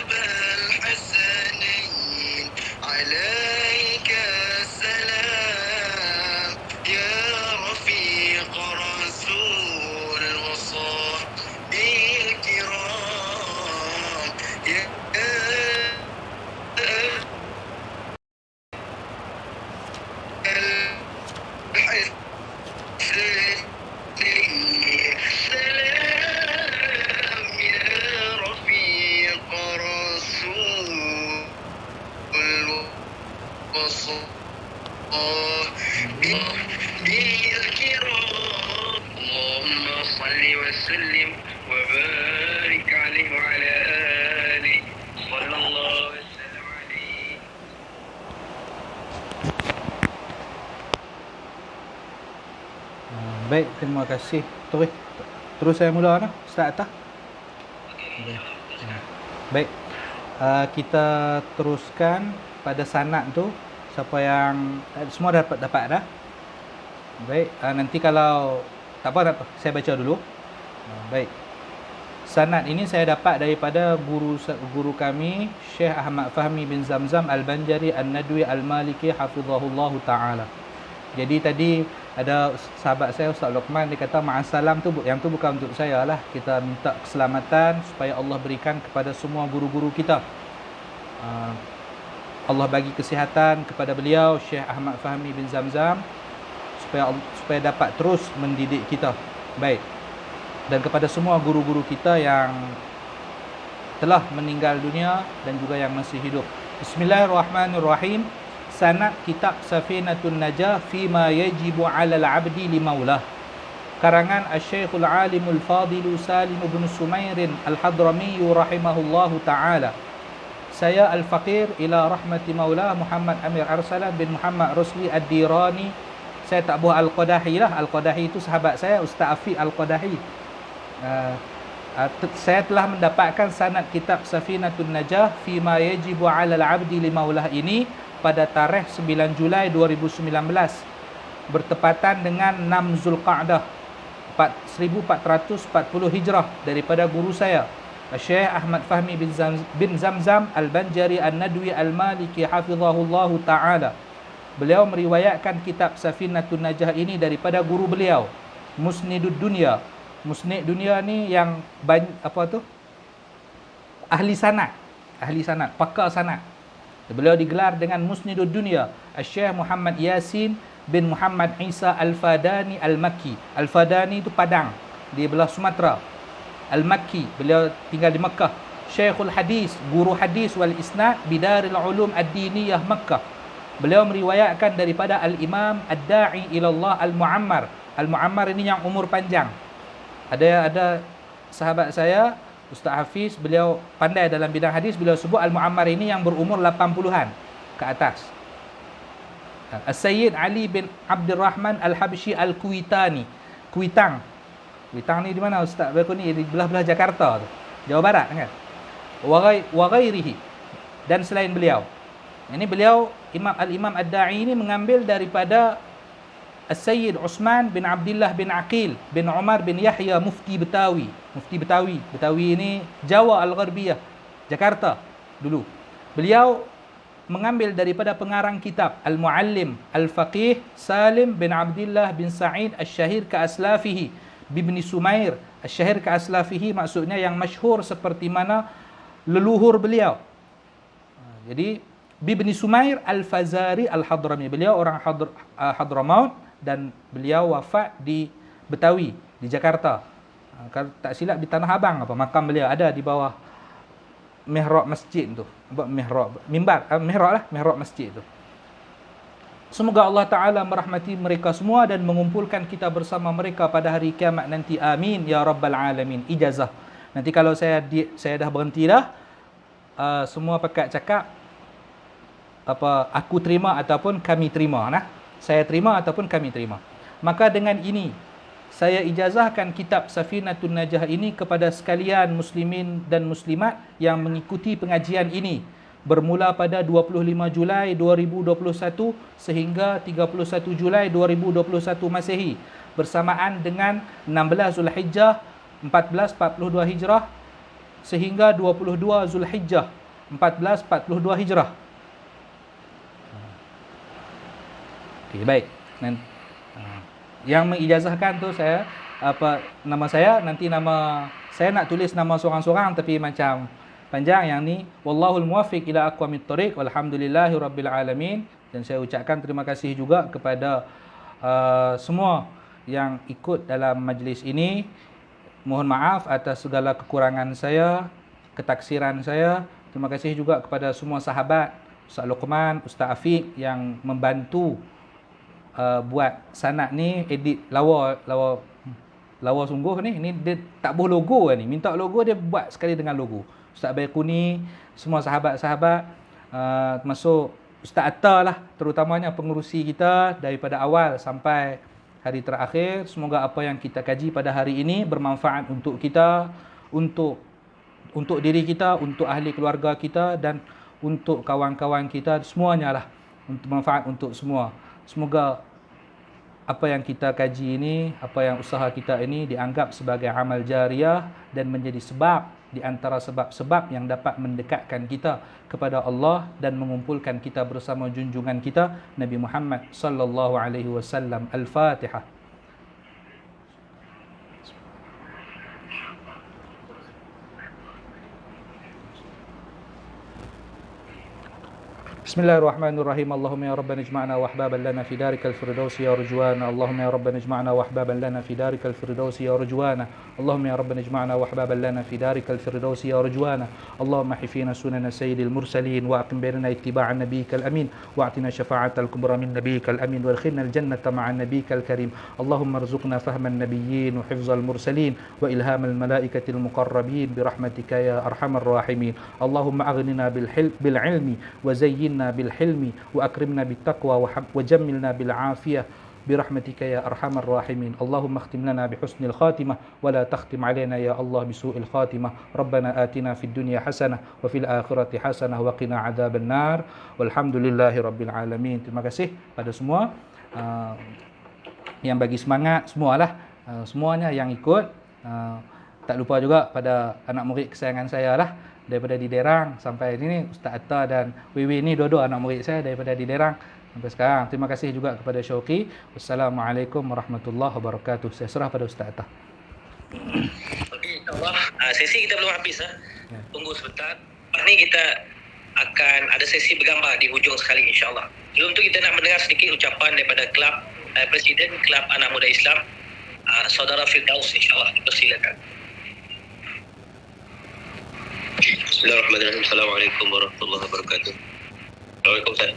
أبا الحسنين عليك السلام يا رفيق رسول وصحبه الكرام يا سلام يا رفيق رسول بالكرام اللهم صل وسلم وبارك عليه وعلى آله صلى الله وسلم عليه. Baik, terima kasih. Terus saya mula nah, start atas. Baik. Kita teruskan pada sanad tu. Siapa yang semua dapat dah. Baik, nanti kalau tak apa, saya baca dulu. Baik. Sanad ini saya dapat daripada guru kami Syekh Ahmad Fahmi bin Zamzam Al-Banjari An-Nadwi Al-Maliki hafizahullah taala. Jadi tadi ada sahabat saya Ustaz Luqman, dia kata ma'asalam tu, yang tu bukan untuk saya lah. Kita minta keselamatan supaya Allah berikan kepada semua guru-guru kita. Allah bagi kesihatan kepada beliau Syekh Ahmad Fahmi bin Zamzam supaya dapat terus mendidik kita. Baik. Dan kepada semua guru-guru kita yang telah meninggal dunia dan juga yang masih hidup. Bismillahirrahmanirrahim. Sanad kitab Safinatun Najah fima yajibu 'alal 'abdi li maulah. Karangan Asy-Syekhul 'Alimul Fadilu Salim bin Sumairin Al-Hadrami rahimahullahu taala. Saya Al-Faqir ila rahmati maulah Muhammad Amir Arsalan bin Muhammad Rusli Ad-Dirani. Saya tak buat Al-Qadahi lah. Al-Qadahi itu sahabat saya Ustaz Afiq Al-Qadahi. Saya telah mendapatkan sanad kitab Safinatun Najah fima yajibu 'alal 'abdi li maulah ini pada tarikh 9 Julai 2019 bertepatan dengan 6 Zulqa'dah 1440 Hijrah daripada guru saya Syekh Ahmad Fahmi bin Zamzam Al-Banjari An-Nadwi Al-Maliki hafizahullahu taala. Beliau meriwayatkan kitab Safinatun Najah ini daripada guru beliau Musnidud Dunya. Musnid dunia ni yang ahli sanad, pakar sanad. Beliau digelar dengan Musnidud Dunya Syekh Muhammad Yasin bin Muhammad Isa Al-Fadani Al-Makki. Al-Fadani itu Padang di belah Sumatera. Al-Makki, beliau tinggal di Makkah. Syekhul Hadis, guru hadis wal isnad Bidaril Ulum Ad-Diniyah Makkah. Beliau meriwayatkan daripada Al-Imam Ad-Da'i ilallah Al-Mu'ammar. Al-Mu'ammar ini yang umur panjang. Ada sahabat saya Ustaz Hafiz, beliau pandai dalam bidang hadis, beliau sebut Al-Mu'ammar ini yang berumur 80-an ke atas. As-Sayyid Ali bin Abdurrahman Al-Habsyi Al-Kuitani. Kuitang ni di mana Ustaz? Ni di belah-belah Jakarta tu, Jawa Barat kan. Wa ghairihi, dan selain beliau. Ini beliau Al-Imam Ad-Da'i ini mengambil daripada As-Sayyid Utsman bin Abdullah bin Aqil bin Umar bin Yahya Mufti Betawi. Betawi ini Jawa Al-Gharbiyah, Jakarta dulu. Beliau mengambil daripada pengarang kitab Al-Muallim Al-Faqih Salim bin Abdullah bin Sa'id Asy-Syahir Ka'aslafihi Bibni Sumair. Asy-Syahir Ka'aslafihi maksudnya yang masyhur seperti mana leluhur beliau. Jadi Bibni Sumair Al-Fazari Al-Hadrami. Beliau orang Hadramaut dan beliau wafat di Betawi, di Jakarta. Kalau tak silap di Tanah Abang apa makam beliau ada di bawah mihrab masjid tu. Mihrab masjid tu. Semoga Allah Ta'ala merahmati mereka semua dan mengumpulkan kita bersama mereka pada hari kiamat nanti. Amin ya rabbal alamin. Ijazah. Nanti kalau saya dah berhenti dah, semua pakat cakap apa aku terima ataupun kami terima nah. Saya terima ataupun kami terima. Maka dengan ini saya ijazahkan kitab Safinatun Najah ini kepada sekalian muslimin dan muslimat yang mengikuti pengajian ini bermula pada 25 Julai 2021 sehingga 31 Julai 2021 Masehi bersamaan dengan 16 Zulhijjah 1442 Hijrah sehingga 22 Zulhijjah 1442 Hijrah. Okey, baik. Yang mengijazahkan tu saya nama saya, nanti nama saya nak tulis nama seorang-seorang tapi macam panjang. Yang ni wallahul muwaffiq ila aqwamit thoriq walhamdulillahirabbil alamin. Dan saya ucapkan terima kasih juga kepada semua yang ikut dalam majlis ini. Mohon maaf atas segala kekurangan saya, ketaksiran saya. Terima kasih juga kepada semua sahabat, Ustaz Luqman, Ustaz Afiq yang membantu buat sanad ni, edit lawa sungguh ni. Ni dia tak boleh logo ni. Minta logo dia buat sekali dengan logo. Ustaz Baikuni, semua sahabat-sahabat, termasuk Ustaz Atta lah, terutamanya pengurusi kita daripada awal sampai hari terakhir. Semoga apa yang kita kaji pada hari ini bermanfaat untuk kita, untuk diri kita, untuk ahli keluarga kita dan untuk kawan-kawan kita, semuanya lah, untuk manfaat untuk semua. Semoga apa yang kita kaji ini, apa yang usaha kita ini dianggap sebagai amal jariah dan menjadi sebab di antara sebab-sebab yang dapat mendekatkan kita kepada Allah dan mengumpulkan kita bersama junjungan kita Nabi Muhammad sallallahu alaihi wasallam. Al-Fatihah. بسم الله الرحمن الرحيم. اللهم يا ربنا اجمعنا واحبابا لنا في دارك الفردوس يا رجوانا. اللهم يا ربنا اجمعنا واحبابا لنا في دارك الفردوس يا رجوانا. اللهم يا ربنا اجمعنا واحبابا لنا في دارك الفردوس يا رجوانا. اللهم حفينا سنن سيد المرسلين واقم بيننا اتباع نبيك الامين واعطنا شفاعة الكبرى من نبيك الامين وادخلنا الجنة مع نبيك الكريم. اللهم ارزقنا فهم النبيين وحفظ المرسلين والهام الملائكة المقربين برحمتك يا ارحم الراحمين. اللهم اغننا بالعلم وزينا بالحلم وأكرمنا بالتقوى وجملنا بالعافية برحمتك يا أرحم الراحمين. اللهم اختم لنا بحسن الخاتمة ولا تختم علينا يا الله بسوء الخاتمة. ربنا آتنا في الدنيا حسنة وفي الآخرة حسنة وقنا عذاب النار والحمد لله رب العالمين. Terima kasih pada semua yang bagi semangat, semualah, semuanya yang ikut. Tak lupa juga pada anak murid kesayangan saya lah, daripada di Derang sampai ini, Ustaz Atta dan Wiwi ni dua-dua anak murid saya daripada di Derang sampai sekarang. Terima kasih juga kepada Syauqi. Wassalamualaikum warahmatullahi wabarakatuh. Saya serah pada Ustaz Atta. Okey, insyaAllah sesi kita belum habis ya. Tunggu sebentar. Lepas ni kita akan ada sesi bergambar di hujung sekali insyaAllah. Sebelum tu kita nak mendengar sedikit ucapan daripada klub Presiden Kelab Anak Muda Islam, Saudara Firdaus, insyaAllah. Persilakan. Bismillahirrahmanirrahim. Assalamualaikum warahmatullahi wabarakatuh. Assalamualaikum Ustaz.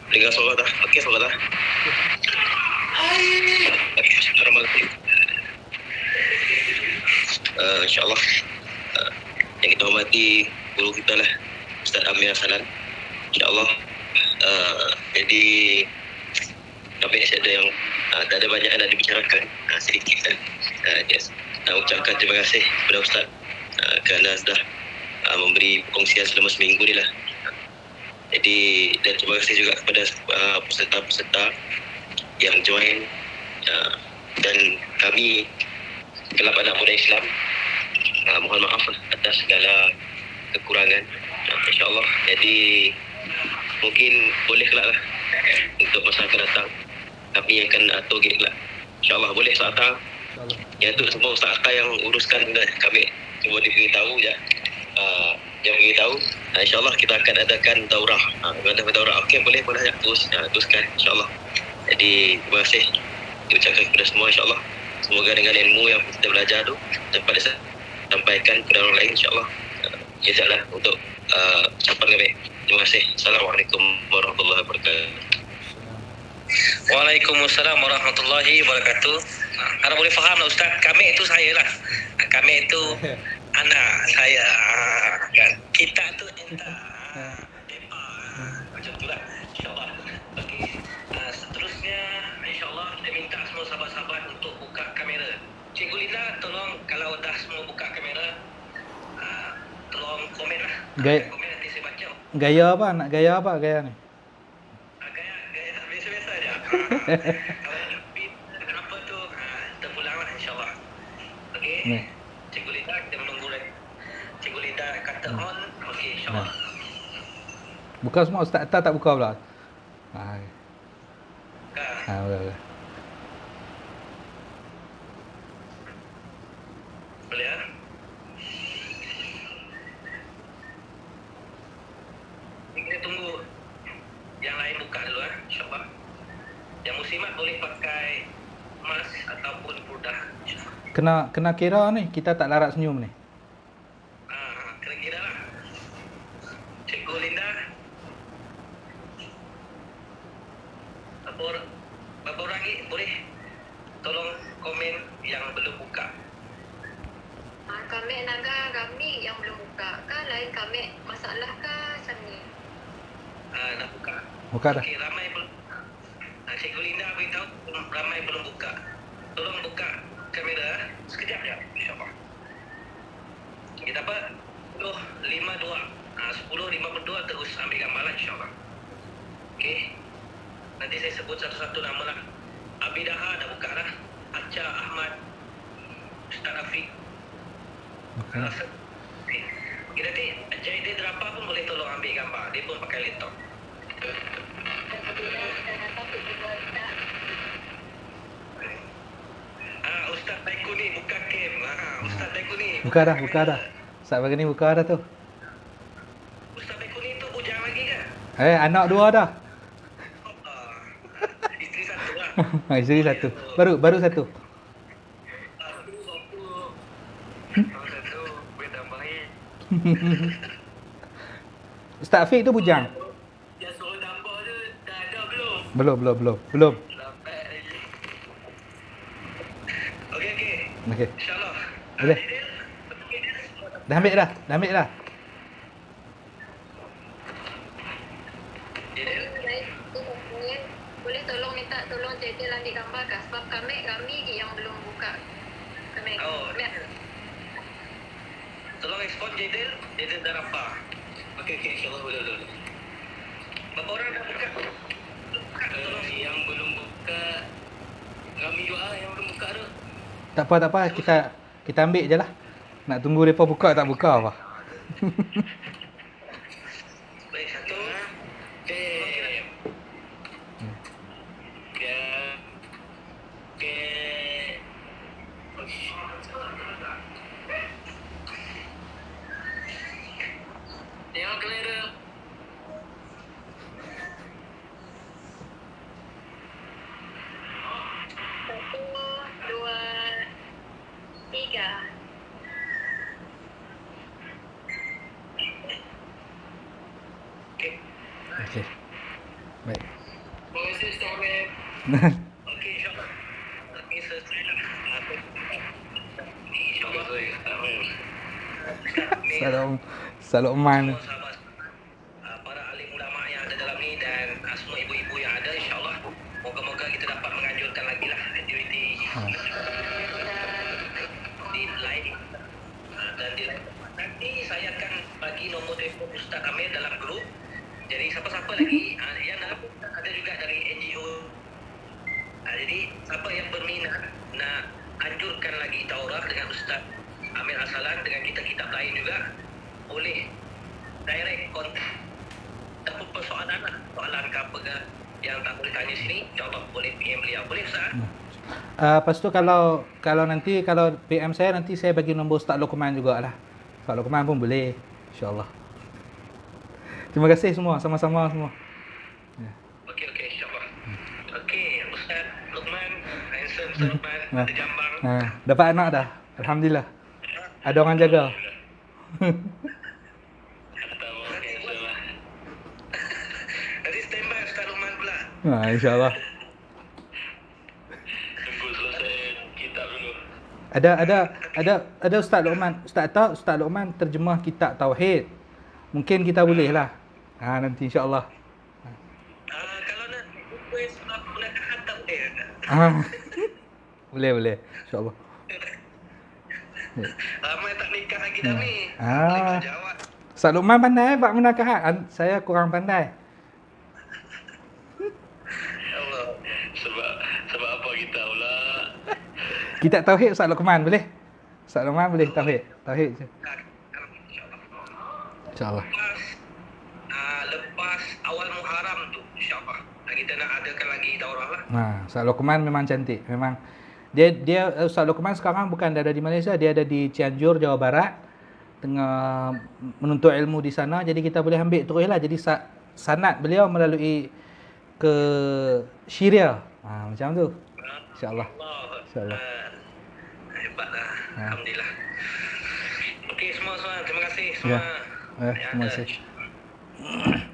Dengar suara dah? Okey, suara dah? Bismillahirrahmanirrahim. InsyaAllah yang kita hormati guru kita lah, Ustaz Amir Salan. InsyaAllah jadi kami ada yang tak ada banyak yang nak dibicarakan, sedikit kan. Ucapkan terima kasih kepada Ustaz kerana sudah memberi perkongsian selama seminggu ni lah. Jadi, dan terima kasih juga kepada peserta-peserta yang join dan kami Kelab Anak Muda Islam mohon maaf atas segala kekurangan, insyaAllah. Jadi mungkin boleh kelak lah untuk masa akan datang kami akan atur gini kelak, insyaAllah. Boleh Ustaz Atta? InsyaAllah. Ya, untuk semua Ustaz Atta yang uruskan kami cuma diberitahu ya. Yang beritahu, insyaAllah kita akan adakan daurah. Adakan daurah. Okey, boleh teruskan insyaAllah. Jadi terima kasih diucapkan kepada semua, insyaAllah. Semoga dengan ilmu yang kita belajar tu dapat disampaikan kepada orang lain, insyaAllah. Jazakallah untuk ucapan kami. Terima kasih. Assalamualaikum warahmatullahi wabarakatuh. Waalaikumsalam warahmatullahi wabarakatuh. Harap boleh faham lah Ustaz, kami itu saya lah. Kami itu anak saya. Kita tu entah. Macam tu lah. InsyaAllah. Okey. Seterusnya, insyaAllah kita minta semua sahabat-sahabat untuk buka kamera. Cikgu Linda, tolong kalau dah semua buka kamera, tolong komen lah. Komen nanti saya baca. Gaya apa? Nak gaya apa gaya ni? Gaya biasa-biasa aja. Kalau ada apa tu, terpulang lah insyaAllah. Okey. Ni. Cikgu Linda, kita menunggu lagi. Cikgu Linda kata on. Okey, insyaAllah. Buka semua, Ustaz Atta tak buka pula. Boleh. Boleh ya? Kita tunggu yang lain buka dulu insyaAllah. Yang muslimat boleh pakai mask ataupun purdah. Kena kira ni, kita tak larat senyum ni. Kena kira lah. Cikgu Linda. Berapa orang ni boleh tolong komen yang belum buka? Kami naga kami yang belum buka. Kan lain kami masalah ke macam ni? Dah buka. Buka dah. Okey, ramai belum. Cikgu Linda beritahu ramai belum buka. Tolong buka kamera sekejap je, insyaAllah. Kita dapat 10.52. 10.52 terus ambil gambar lah, insyaAllah. Okey. Nanti saya sebut satu-satu nama lah. Abidaha dah buka dah. Acha Ahmad, Ustaz Afiq. Okey, nanti Jaidil Drapa pun boleh tolong ambil gambar. Dia pun pakai laptop. Ustaz Taiku ni buka cam. Ustaz Taiku ni. Buka dah. Ustaz bagi ni buka dah tu. Ustaz Taiku ni tu bujang lagi ke? Anak dua dah. Isteri satu lah. Isteri satu. Baru satu. Satu boleh tambahin. Ustaz Afiq tu bujang. Dia suruh tambah tu dah ada belum? Belum. Lambat lagi. Okey. Okey. InsyaAllah. Boleh. Dah ambil dah. Boleh tolong minta tolong Jaidil ambil gambar kah? Sebab kami yang belum buka. Kami. Tolong export Jaidil dah nampak. Okey, insyaAllah boleh. Berapa orang dah buka? Yang belum buka, kami juga yang belum buka tu. Tak apa, kita ambil je lah. Nak tunggu mereka buka tak buka apa. Baik, satu. Okey. Tengok kamera. Satu, dua, tiga. Okey. Baik. Terima kasih Ustaz Amir. Okey, insyaAllah. Kami selesai lah. InsyaAllah. Salaman. Semua sahabat, para alim ulama yang ada dalam ni dan semua ibu-ibu yang ada, insyaAllah moga-moga kita dapat menganjurkan lagi lah aktiviti di lain dan di lain tempat. Nanti saya akan bagi nombor telefon Ustaz Amir dalam grup. Jadi siapa-siapa lagi yang dalam grup ada juga dari NGO. Jadi siapa yang berminat nak anjurkan lagi daurah dengan Ustaz Amir Asalan dengan kitab-kitab lain juga boleh direct kontak. Tak apa soalan lah, soalan ke apa ke yang tak boleh tanya sini, insyaAllah boleh PM beliau. Boleh Ustaz? Lepas tu kalau nanti kalau PM saya nanti saya bagi nombor Ustaz Luqman jugalah. Ustaz Luqman pun boleh, insya-Allah. Terima kasih semua, sama-sama semua. Okey, insyaAllah. Okey, Ustaz Luqman, handsome Ustaz Luqman, ada jambang. Dapat anak dah. Alhamdulillah. Ada orang jaga. Nanti standby Ustaz Luqman pula. InsyaAllah. Tunggu selesai kitab dulu. Ada Ustaz Luqman. Ustaz Luqman terjemah kitab Tauhid. Mungkin kita boleh lah. Nanti insya-Allah. Kalau nak request penakahan tak boleh ke? Boleh. InsyaAllah. Ramai tak nikah lagi dah ni. Ah. Boleh jawab. Ustaz Luqman pandai bab menakahat. Saya kurang pandai. Allah. Sebab apa kita pula? Kitab Tauhid Ustaz Luqman boleh? Ustaz Luqman boleh Tauhid. Tauhid je. InsyaAllah. Lepas awal Muharram tu, insyaAllah. Kita nak adakan lagi daurah lah. Ustaz Luqman memang cantik. Memang dia Ustaz Luqman sekarang bukan ada di Malaysia, dia ada di Cianjur, Jawa Barat. Tengah menuntut ilmu di sana, jadi kita boleh ambil teruslah. Jadi sanad beliau melalui ke Syria. Macam tu. Insya-Allah. Insya-Allah. Hebatlah. Alhamdulillah. Okey semua, terima kasih semua. Terima kasih.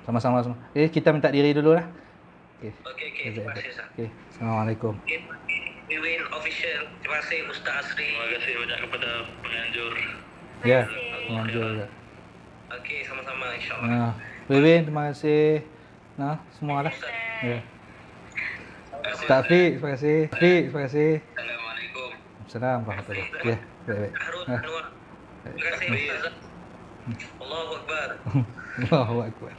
Sama-sama semua. Kita minta diri dulu lah. Okey. Terima kasih Ustaz. Assalamualaikum. Win Official. Terima kasih Ustaz Asri. Terima kasih banyak kepada penganjur. Ya, penganjur juga. Okey, sama-sama insya-Allah. Win, terima kasih. Semua lah. Ya. Ustaz Fiq, terima kasih. Terima kasih. Assalamualaikum. Assalamualaikum warahmatullahi wabarakatuh. Ya, baik. Terima kasih Ustaz. Allahu Akbar. Allahu Akbar.